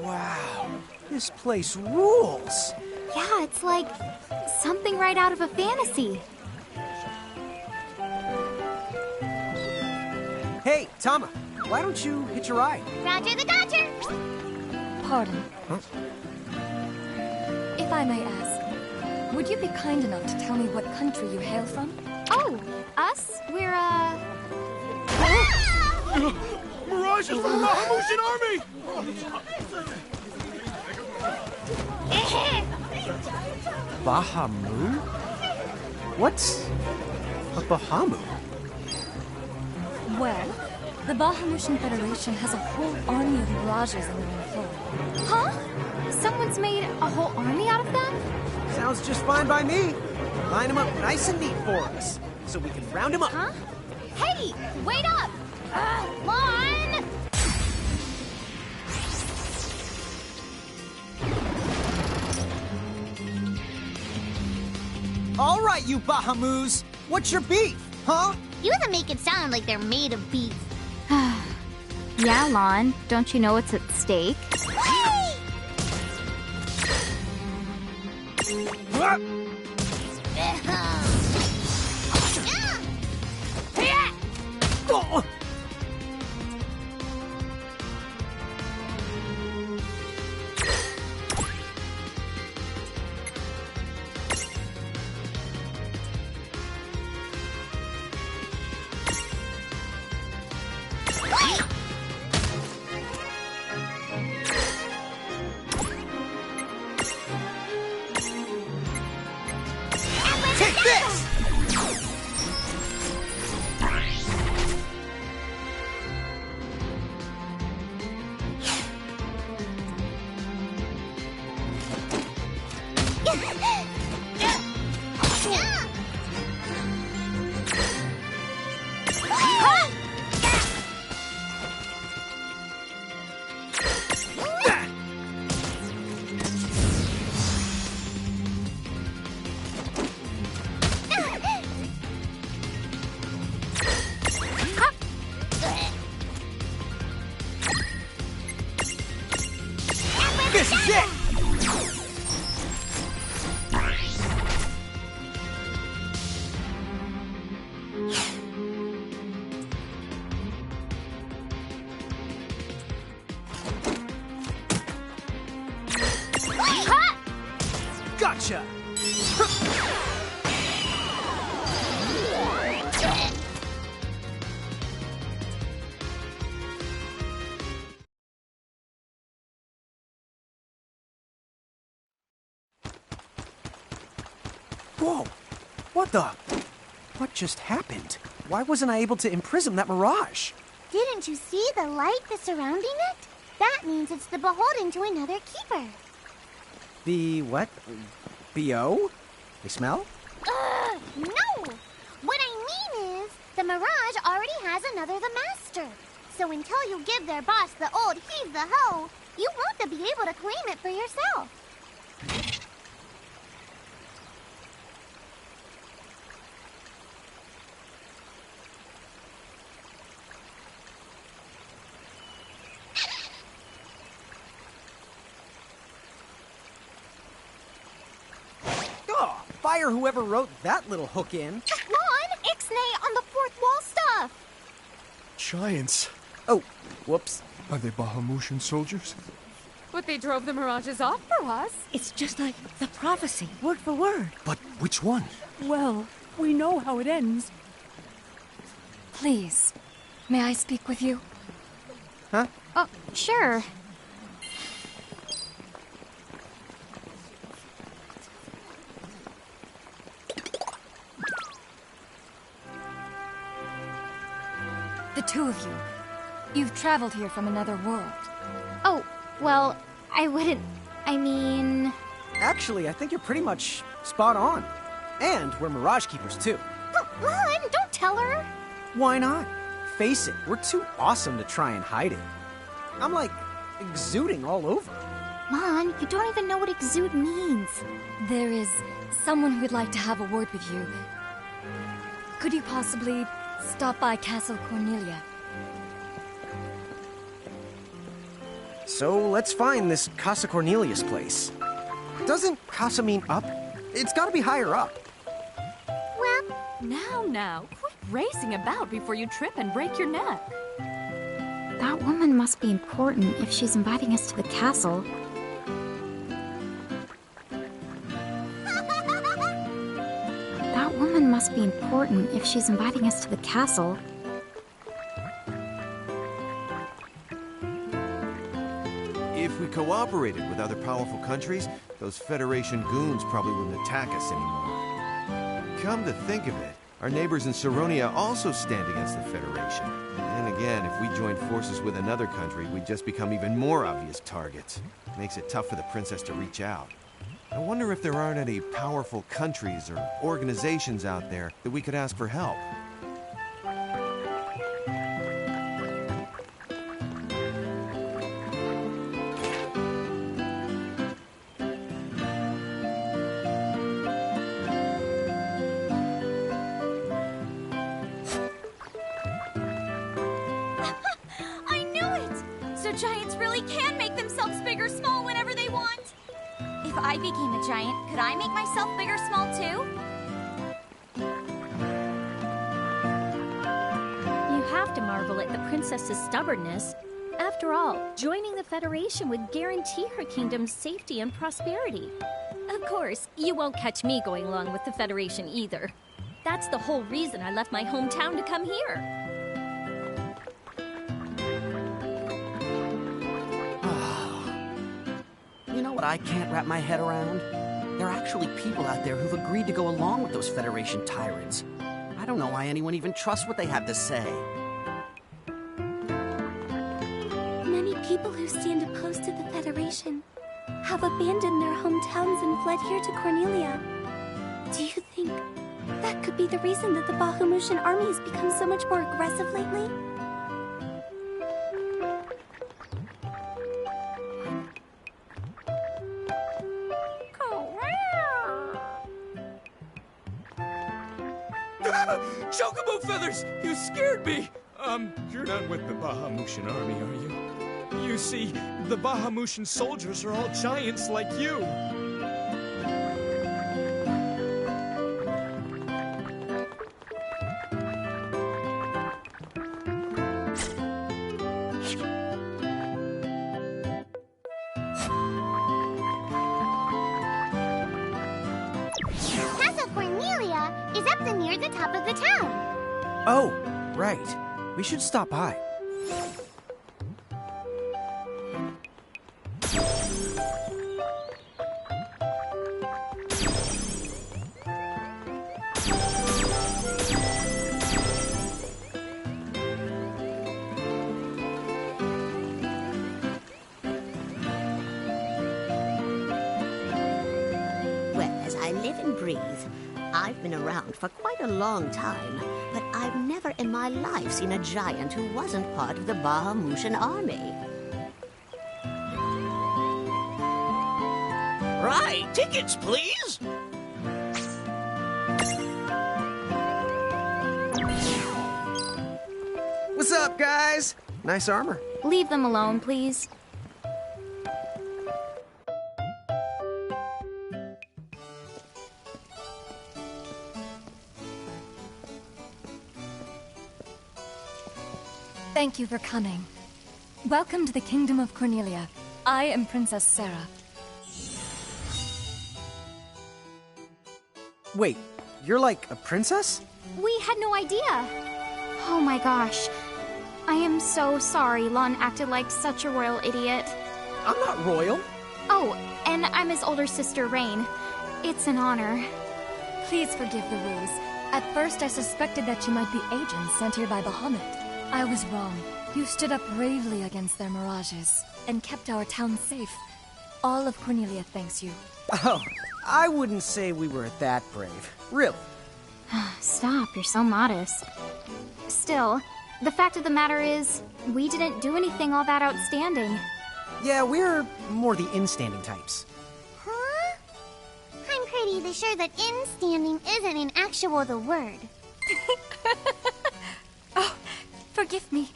S4: Wow, this place rules.
S5: Yeah, it's like something right out of a fantasy.
S4: Hey, Tama, why don't you hitch a ride?
S3: Roger the Dodger.
S9: Pardon.
S4: Huh?
S9: If I may ask, would you be kind enough to tell me what country you hail from?
S5: Oh, us? We're,
S1: Mirage is from the Bahamutian army!
S4: Bahamut? What's a Bahamut?
S9: Well, the Bahamutian Federation has a whole army of mirages in their employ.
S5: Huh? Someone's made a whole army out of them?
S4: Sounds just fine by me. Line them up nice and neat for us, so we can round them up.
S5: Huh? Hey, wait up! Lon!
S4: All right, you Bahamus, what's your beef, huh?
S3: You them make it sound like they're made of beef.
S5: Yeah, Lon. Don't you know what's at stake?
S4: What? Oh. Whoa! What the? What just happened? Why wasn't I able to imprism that mirage?
S3: Didn't you see the light that's surrounding it? That means it's the beholden to another keeper.
S4: The what? B.O.? They smell?
S3: No! What I mean is, the mirage already has another the master. So until you give their boss the old heave the ho, you won't be able to claim it for yourself.
S4: Oh, fire whoever wrote that little hook in.
S5: Mon, Ixnay on the fourth wall stuff.
S1: Giants.
S4: Oh, whoops.
S1: Are they Bahamutian soldiers?
S9: But they drove the mirages off for us.
S10: It's just like the prophecy, word for word.
S1: But which one?
S9: Well, we know how it ends. Please, may I speak with you?
S4: Huh?
S5: Oh, sure.
S9: The two of you. You've traveled here from another world.
S5: Oh, well, I wouldn't... I mean...
S4: Actually, I think you're pretty much spot on. And we're Mirage Keepers, too.
S5: Mon, don't tell her.
S4: Why not? Face it, we're too awesome to try and hide it. I'm like exuding all over.
S5: Mon, you don't even know what exude means.
S9: There is someone who would like to have a word with you. Could you possibly stop by Castle Cornelia?
S4: So let's find this Casa Cornelius place. Doesn't Casa mean up? It's gotta be higher up.
S3: Well,
S6: Now, quit racing about before you trip and break your neck.
S5: That woman must be important if she's inviting us to the castle. That woman must be important if she's inviting us to the castle.
S11: If we cooperated with other powerful countries, those Federation goons probably wouldn't attack us anymore. Come to think of it, our neighbors in Saronia also stand against the Federation. And again, if we joined forces with another country, we'd just become even more obvious targets. Makes it tough for the princess to reach out. I wonder if there aren't any powerful countries or organizations out there that we could ask for help.
S6: I knew it! So giants really can make themselves big or small whenever they want.
S5: If I became a giant, could I make myself big or small too?
S12: You have to marvel at the princess's stubbornness. After all, joining the Federation would guarantee her kingdom's safety and prosperity. Of course, you won't catch me going along with the Federation either. That's the whole reason I left my hometown to come here.
S13: You know what I can't wrap my head around? There are actually people out there who've agreed to go along with those Federation tyrants. I don't know why anyone even trusts what they have to say.
S2: Many people who stand opposed to the Federation have abandoned their hometowns and fled here to Cornelia. Do you think that could be the reason that the Bahamutian army has become so much more aggressive lately?
S1: Chocobo feathers! You scared me! You're not with the Bahamutian army, are you? You see, the Bahamutian soldiers are all giants like you.
S3: Casa Cornelia is up near the top of the town.
S4: Oh, right. We should stop by.
S14: I live and breathe. I've been around for quite a long time, but I've never in my life seen a giant who wasn't part of the Bahamutian army.
S8: Right, tickets, please.
S4: What's up, guys? Nice armor.
S5: Leave them alone, please.
S9: Thank you for coming. Welcome to the Kingdom of Cornelia. I am Princess Sarah.
S4: Wait, you're like a princess?
S5: We had no idea. Oh my gosh. I am so sorry Lon acted like such a royal idiot.
S4: I'm not royal.
S5: Oh, and I'm his older sister, Rain. It's an honor.
S9: Please forgive the ruse. At first I suspected that you might be agents sent here by Bahamut. I was wrong. You stood up bravely against their mirages and kept our town safe. All of Cornelia thanks you.
S4: Oh, I wouldn't say we were that brave. Really.
S5: Stop, you're so modest. Still, the fact of the matter is, we didn't do anything all that outstanding.
S4: Yeah, we're more the in-standing types.
S3: Huh? I'm pretty sure that in-standing isn't an actual the word.
S9: Oh, forgive me.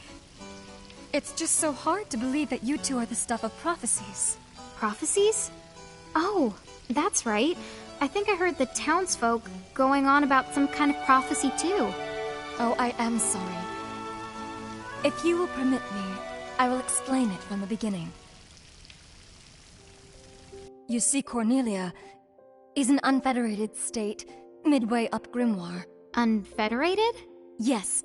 S9: It's just so hard to believe that you two are the stuff of prophecies.
S5: Prophecies? Oh, that's right. I think I heard the townsfolk going on about some kind of prophecy too.
S9: Oh, I am sorry. If you will permit me, I will explain it from the beginning. You see, Cornelia is an unfederated state midway up Grimoire.
S5: Unfederated?
S9: Yes.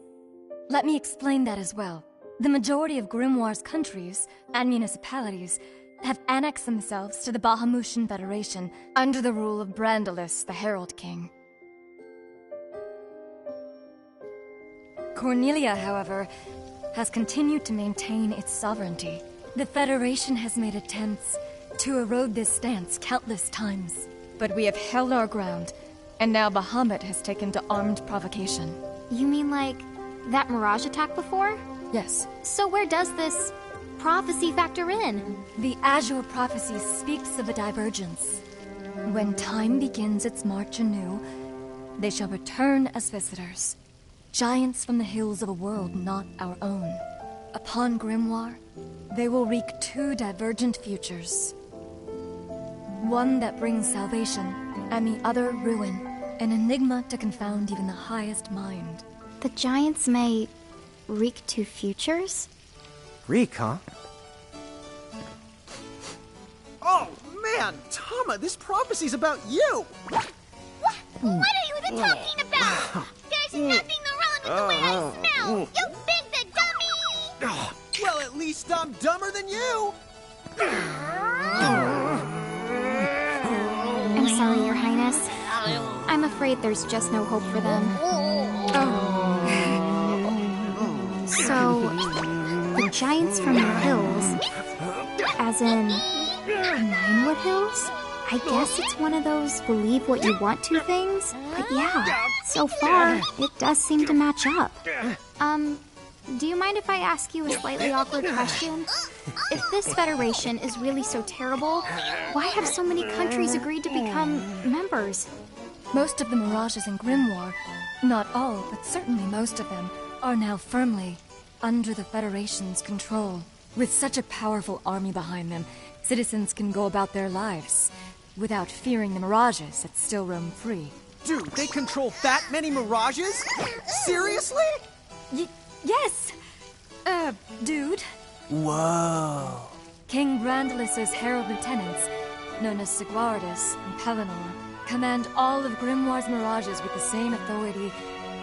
S9: Let me explain that as well. The majority of Grimoire's countries and municipalities have annexed themselves to the Bahamutian Federation under the rule of Brandalis, the Herald King. Cornelia, however, has continued to maintain its sovereignty. The Federation has made attempts to erode this stance countless times, but we have held our ground, and now Bahamut has taken to armed provocation.
S5: You mean like that Mirage attack before?
S9: Yes.
S5: So where does this prophecy factor in?
S9: The Azure Prophecy speaks of a divergence. When time begins its march anew, they shall return as visitors. Giants from the hills of a world not our own. Upon Grimoire, they will wreak two divergent futures. One that brings salvation, and the other ruin. An enigma to confound even the highest mind.
S5: The giants may wreak two futures?
S4: Reek, huh? Oh, man! Tama, this prophecy's about you!
S3: What are you even talking about? There's nothing wrong with the way I smell! You big the dummy!
S4: Well, at least I'm dumber than you!
S5: I'm sorry, Your Highness. I'm afraid there's just no hope for them. So, the giants from the hills, as in Ninewood Hills? I guess it's one of those believe what you want to things. But yeah, so far, it does seem to match up. Do you mind if I ask you a slightly awkward question? If this federation is really so terrible, why have so many countries agreed to become members?
S9: Most of the Mirages in Grimoire, not all, but certainly most of them, are now firmly under the Federation's control. With such a powerful army behind them, citizens can go about their lives without fearing the Mirages that still roam free.
S4: Dude, they control that many Mirages? Seriously?
S9: Yes! Dude.
S4: Whoa.
S9: King Brandalis' herald lieutenants, known as Sigwardus and Pelennor, command all of Grimoire's Mirages with the same authority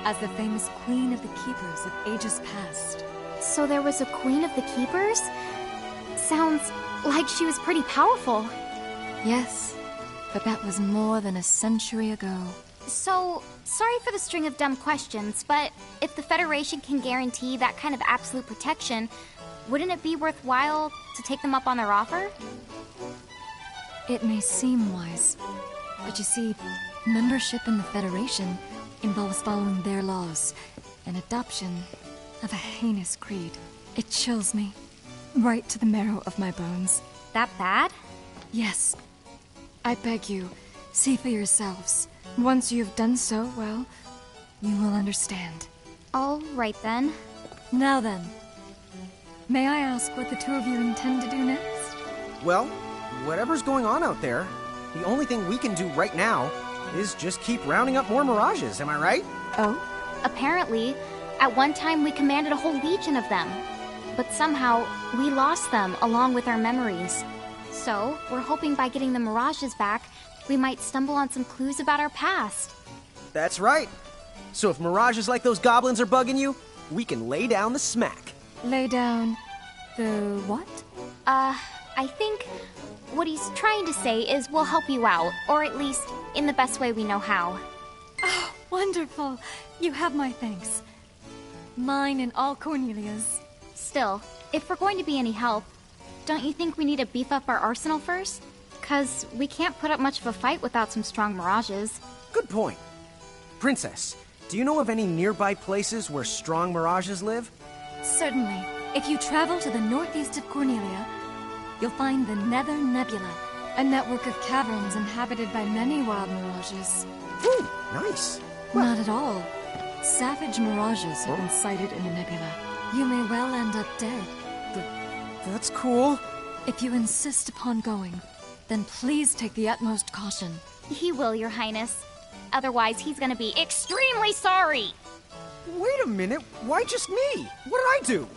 S9: as the famous Queen of the Keepers of ages past.
S5: So there was a Queen of the Keepers? Sounds like she was pretty powerful.
S9: Yes, but that was more than a century ago.
S5: So, sorry for the string of dumb questions, but if the Federation can guarantee that kind of absolute protection, wouldn't it be worthwhile to take them up on their offer?
S9: It may seem wise, But you see, membership in the Federation involves following their laws, and adoption of a heinous creed. It chills me, right to the marrow of my bones.
S2: That bad?
S9: Yes. I beg you, see for yourselves. Once you have done so, well, you will understand.
S2: All right then.
S9: Now then, may I ask what the two of you intend to do next?
S4: Well, whatever's going on out there, the only thing we can do right now is just keep rounding up more mirages, am I right?
S2: Oh? Apparently, at one time we commanded a whole legion of them. But somehow, we lost them along with our memories. So, we're hoping by getting the mirages back, we might stumble on some clues about our past.
S4: That's right. So if mirages like those goblins are bugging you, we can lay down the smack.
S9: Lay down the what?
S2: I think what he's trying to say is we'll help you out, or at least in the best way we know how.
S9: Oh, wonderful. You have my thanks. Mine and all Cornelia's.
S2: Still, if we're going to be any help, don't you think we need to beef up our arsenal first? 'Cause we can't put up much of a fight without some strong mirages.
S4: Good point. Princess, do you know of any nearby places where strong mirages live?
S9: Certainly. If you travel to the northeast of Cornelia, you'll find the Nether Nebula, a network of caverns inhabited by many wild mirages.
S4: Ooh, nice.
S9: Not at all. Savage mirages have been sighted in the nebula. You may well end up dead.
S4: That's cool.
S9: If you insist upon going, then please take the utmost caution.
S2: He will, Your Highness. Otherwise, he's gonna be extremely sorry!
S4: Wait a minute, why just me? What did I do?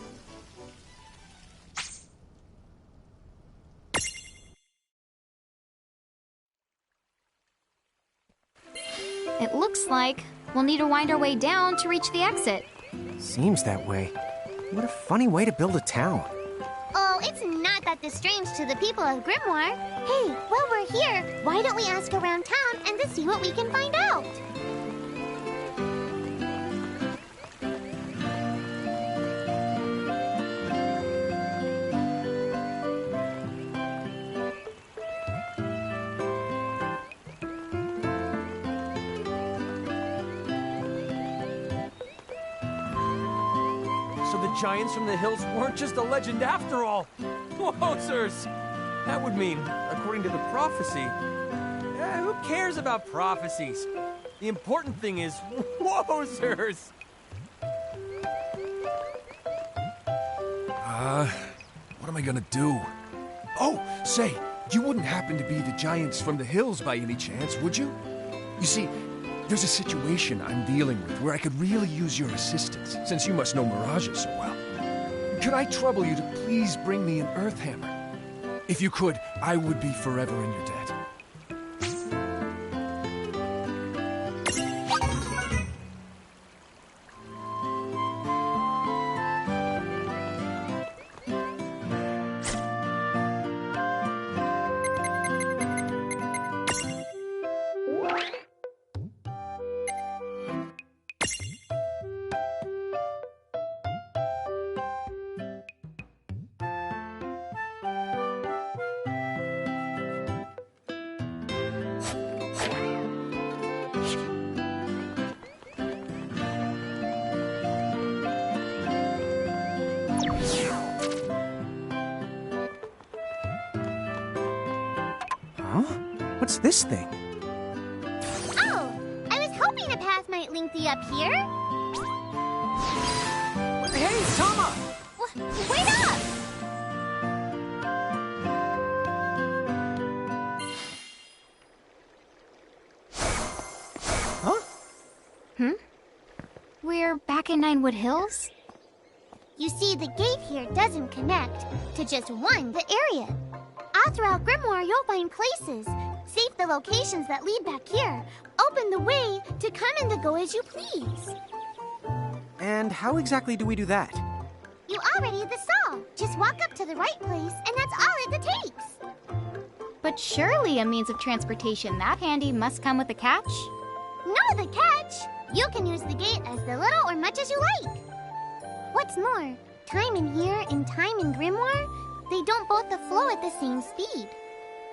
S2: It looks like we'll need to wind our way down to reach the exit.
S4: Seems that way. What a funny way to build a town.
S3: Oh, it's not that strange to the people of Grimoire. Hey, while we're here, why don't we ask around town and to see what we can find out?
S1: So the giants from the hills weren't just a legend after all. Wowzers! That would mean, according to the prophecy, who cares about prophecies? The important thing is, wowzers!
S15: What am I gonna do? Oh, say, you wouldn't happen to be the giants from the hills by any chance, would you? You see, there's a situation I'm dealing with where I could really use your assistance, since you must know mirages so well. Could I trouble you to please bring me an earth hammer? If you could, I would be forever in your debt.
S4: What's this thing?
S3: Oh, I was hoping a path might link thee up here.
S4: Hey, Tama!
S3: Wait up!
S4: Huh?
S2: We're back in Ninewood Hills?
S3: You see, the gate here doesn't connect to just the area. All throughout Grimoire, you'll find places. Save the locations that lead back here. Open the way to come and to go as you please.
S4: And how exactly do we do that?
S3: You already saw. Just walk up to the right place, and that's all it takes.
S2: But surely a means of transportation that handy must come with a catch?
S3: No, the catch! You can use the gate as little or much as you like. What's more, time in here and time in Grimoire, they don't both flow at the same speed.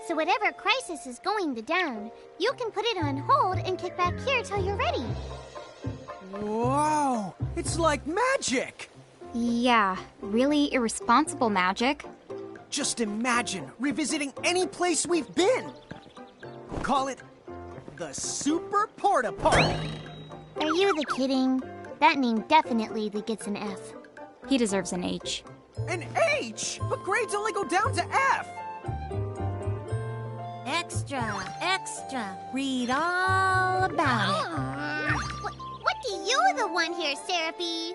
S3: So whatever crisis is going down, you can put it on hold and kick back here till you're ready.
S4: Whoa! It's like magic!
S5: Yeah, really irresponsible magic.
S4: Just imagine revisiting any place we've been. Call it the Super Porta Party.
S3: Are you the kidding? That name definitely gets an F.
S5: He deserves an H.
S4: An H? But grades only go down to F.
S7: Extra. Read all about it.
S3: What do you the one here, Seraphie?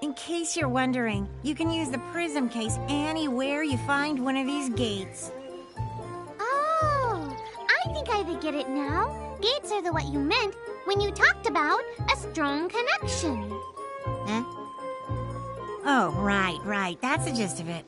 S7: In case you're wondering, you can use the prism case anywhere you find one of these gates.
S3: Oh, I think I get it now. Gates are what you meant when you talked about a strong connection.
S7: Huh? Oh, right. That's the gist of it.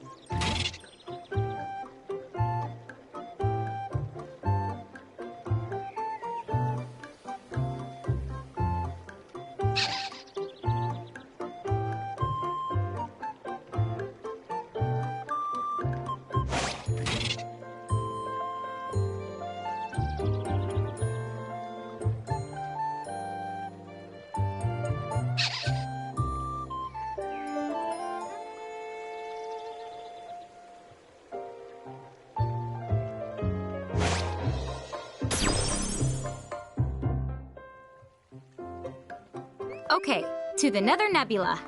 S5: Okay, to the Nether Nebula.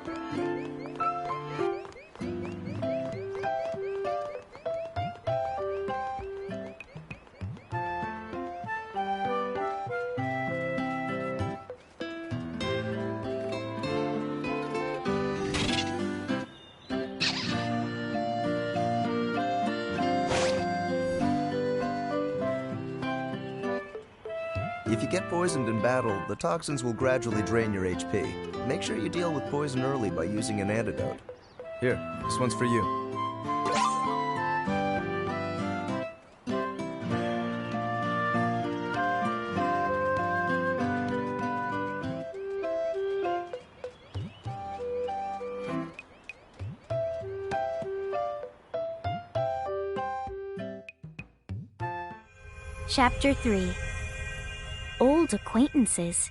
S16: If you get poisoned in battle, the toxins will gradually drain your HP. Make sure you deal with poison early by using an antidote.
S15: Here, this one's for you.
S2: Chapter 3. Old Acquaintances.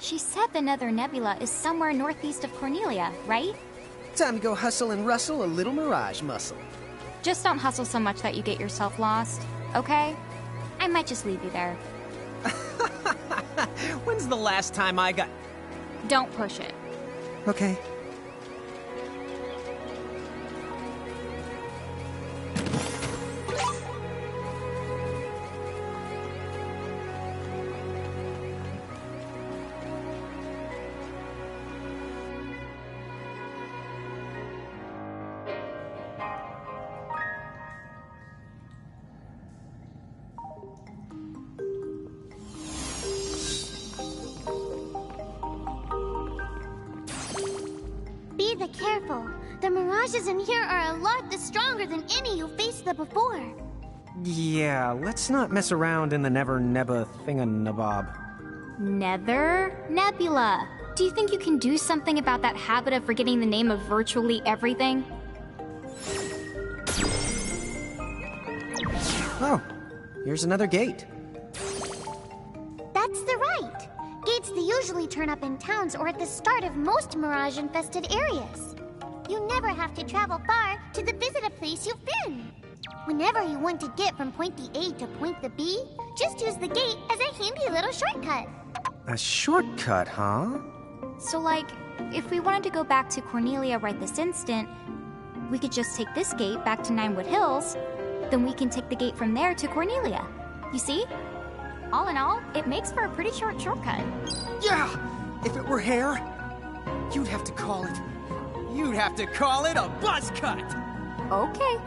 S5: She said the Nether Nebula is somewhere northeast of Cornelia, right?
S4: Time to go hustle and rustle a little mirage muscle.
S5: Just don't hustle so much that you get yourself lost, okay? I might just leave you there.
S4: When's the last time I got...
S5: Don't push it.
S4: Okay.
S3: Be careful. The mirages in here are a lot stronger than any you faced before.
S4: Yeah, let's not mess around in the Never Nebba thinganabob.
S5: Nether Nebula. Do you think you can do something about that habit of forgetting the name of virtually everything?
S4: Oh, here's another gate.
S3: That's the right. Gates they usually turn up in towns or at the start of most mirage-infested areas. You never have to travel far to visit a place you've been. Whenever you want to get from point A to point B, just use the gate as a handy little shortcut.
S4: A shortcut, huh?
S5: So, like, if we wanted to go back to Cornelia right this instant, we could just take this gate back to Ninewood Hills, then we can take the gate from there to Cornelia. You see? All in all, it makes for a pretty short shortcut.
S4: Yeah! If it were hair, you'd have to call it... You'd have to call it a buzz cut!
S5: Okay.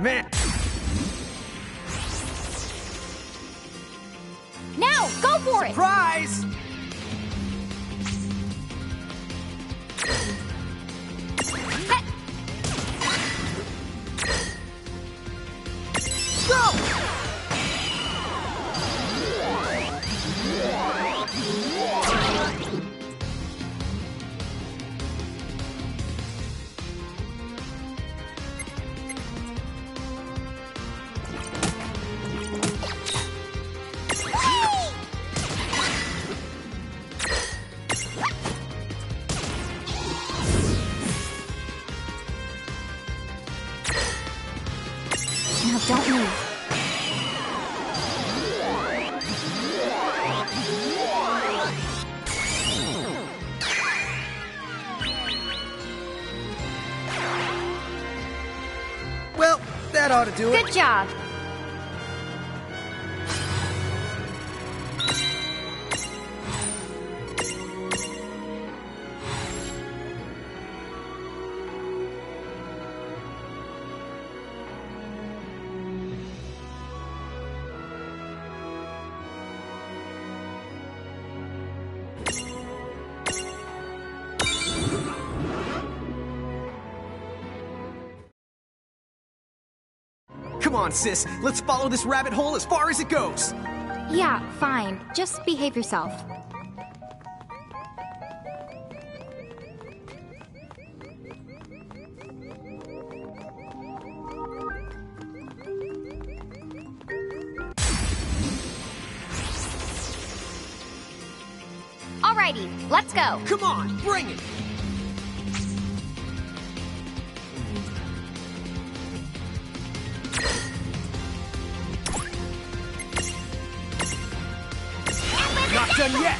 S1: Man!
S6: Now, go for it!
S1: Surprise!
S5: Now don't move.
S4: Well, that ought to do it.
S5: Good job.
S4: Come on, sis. Let's follow this rabbit hole as far as it goes.
S5: Yeah, fine. Just behave yourself.
S6: Alrighty, let's go.
S4: Come on, bring it.
S1: Not done yet!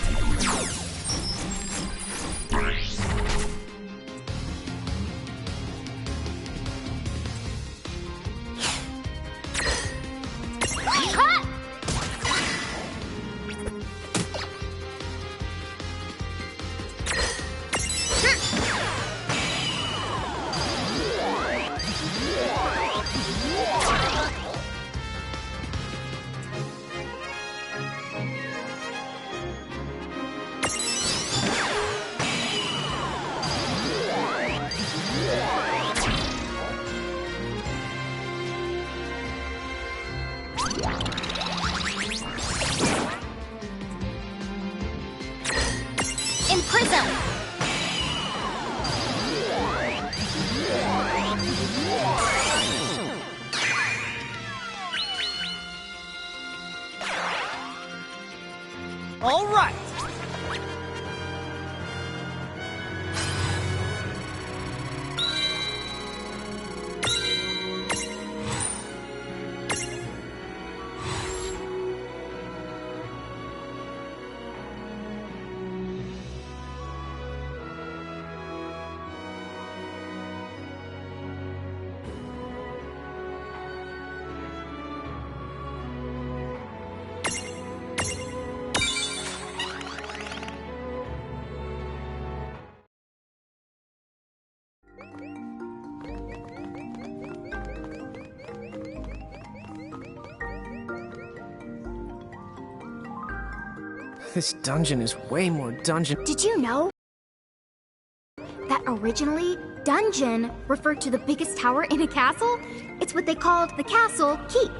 S6: Imprison!
S4: All right. This dungeon is way more dungeon.
S5: Did you know that originally dungeon referred to the biggest tower in a castle? It's what they called the castle keep.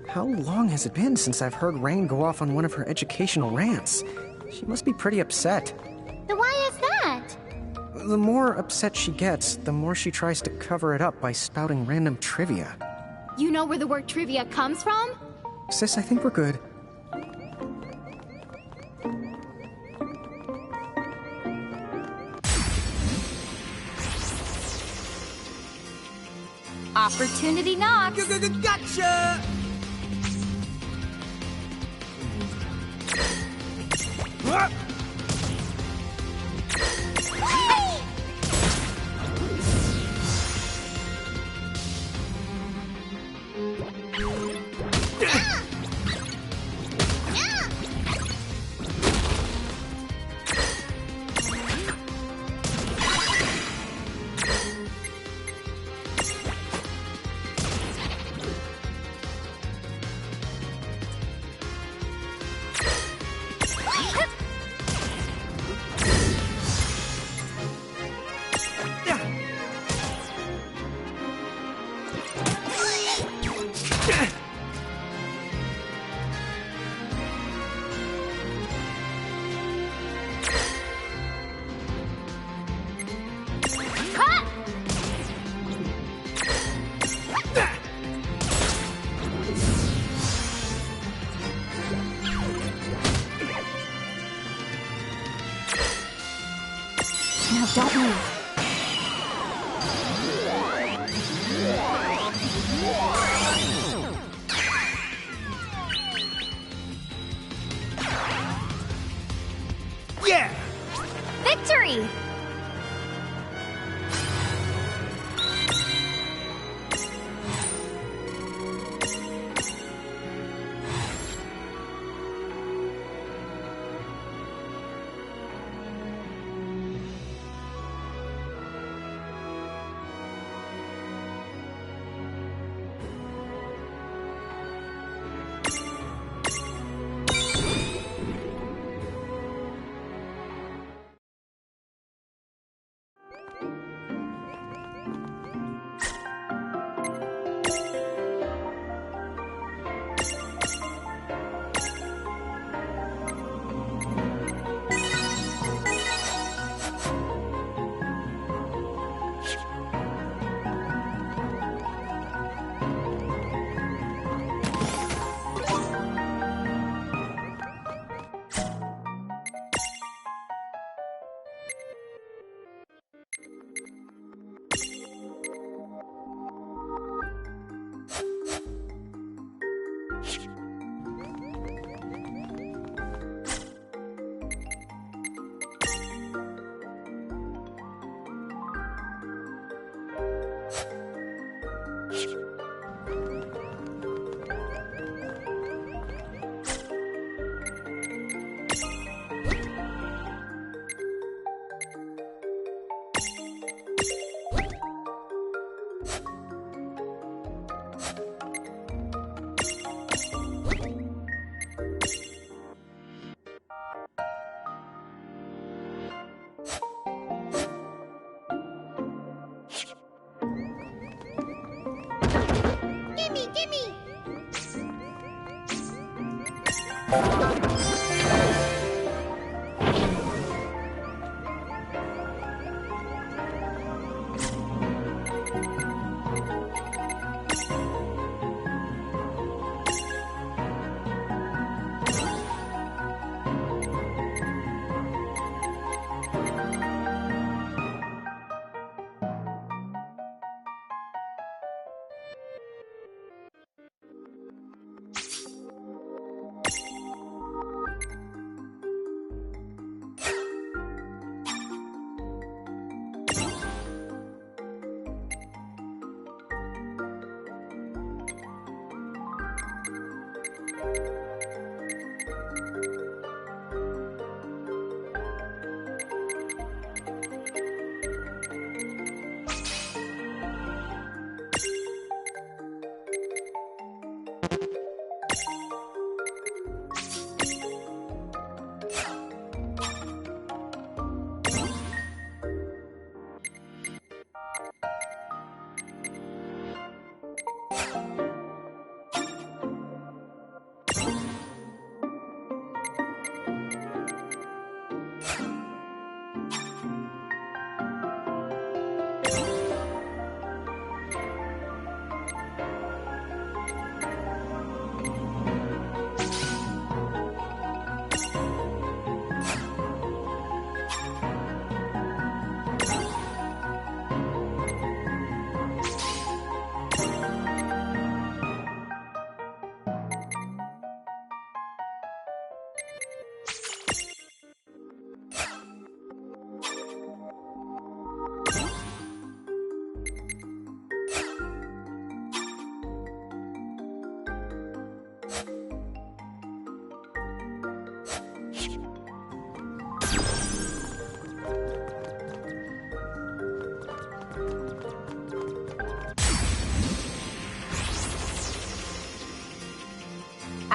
S4: How long has it been since I've heard Rain go off on one of her educational rants? She must be pretty upset.
S3: But why is that?
S4: The more upset she gets, the more she tries to cover it up by spouting random trivia.
S2: You know where the word trivia comes from?
S4: Sis, I think we're good.
S2: Opportunity knocks.
S1: Gotcha!
S2: Now don't move.
S1: Yeah!
S2: Victory!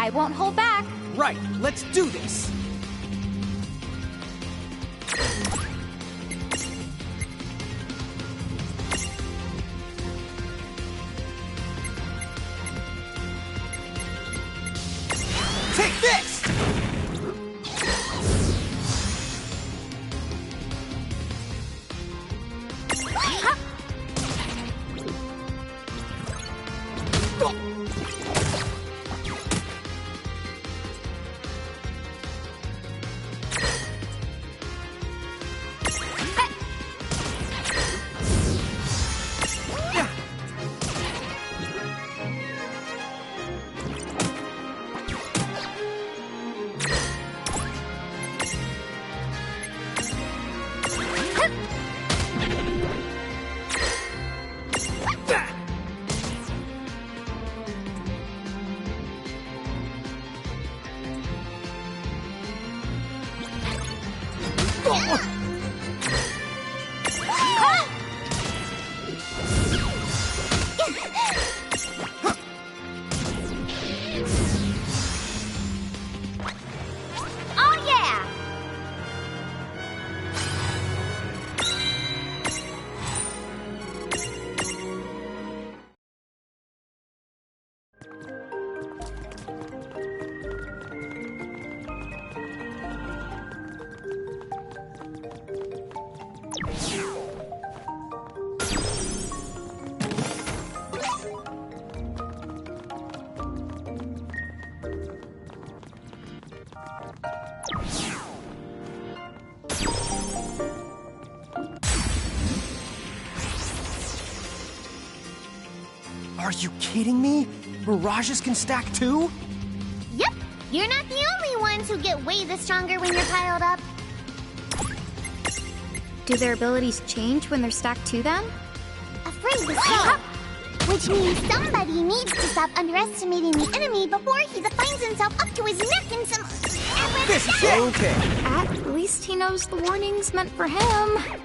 S5: I won't hold back.
S4: Right, let's do this! Take this!
S3: Oh yeah!
S4: Are you kidding me? Mirages can stack too?
S3: Yep, you're not the only ones who get way the stronger when you're piled up.
S5: Do their abilities change when they're stacked to them?
S3: Afraid to so. Which means somebody needs to stop underestimating the enemy before he finds himself up to his neck in some...
S4: This is it!
S11: Okay.
S5: At least he knows the warning's meant for him.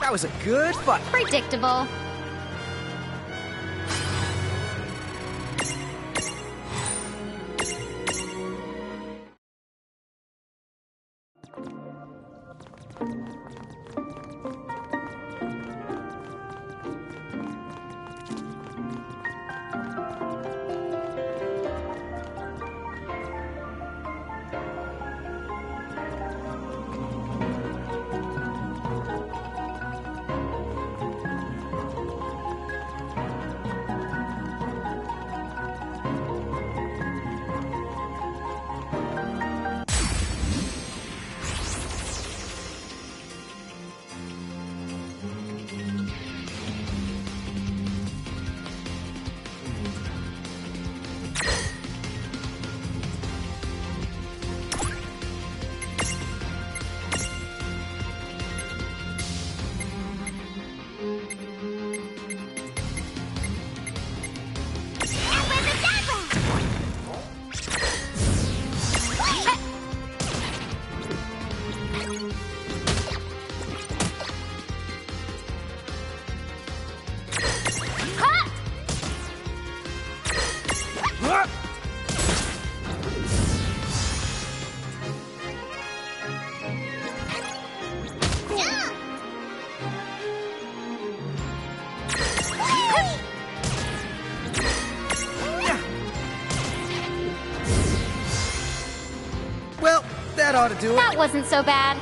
S4: That was a good fight.
S5: Predictable.
S4: Well, that ought to do it.
S5: That wasn't so bad.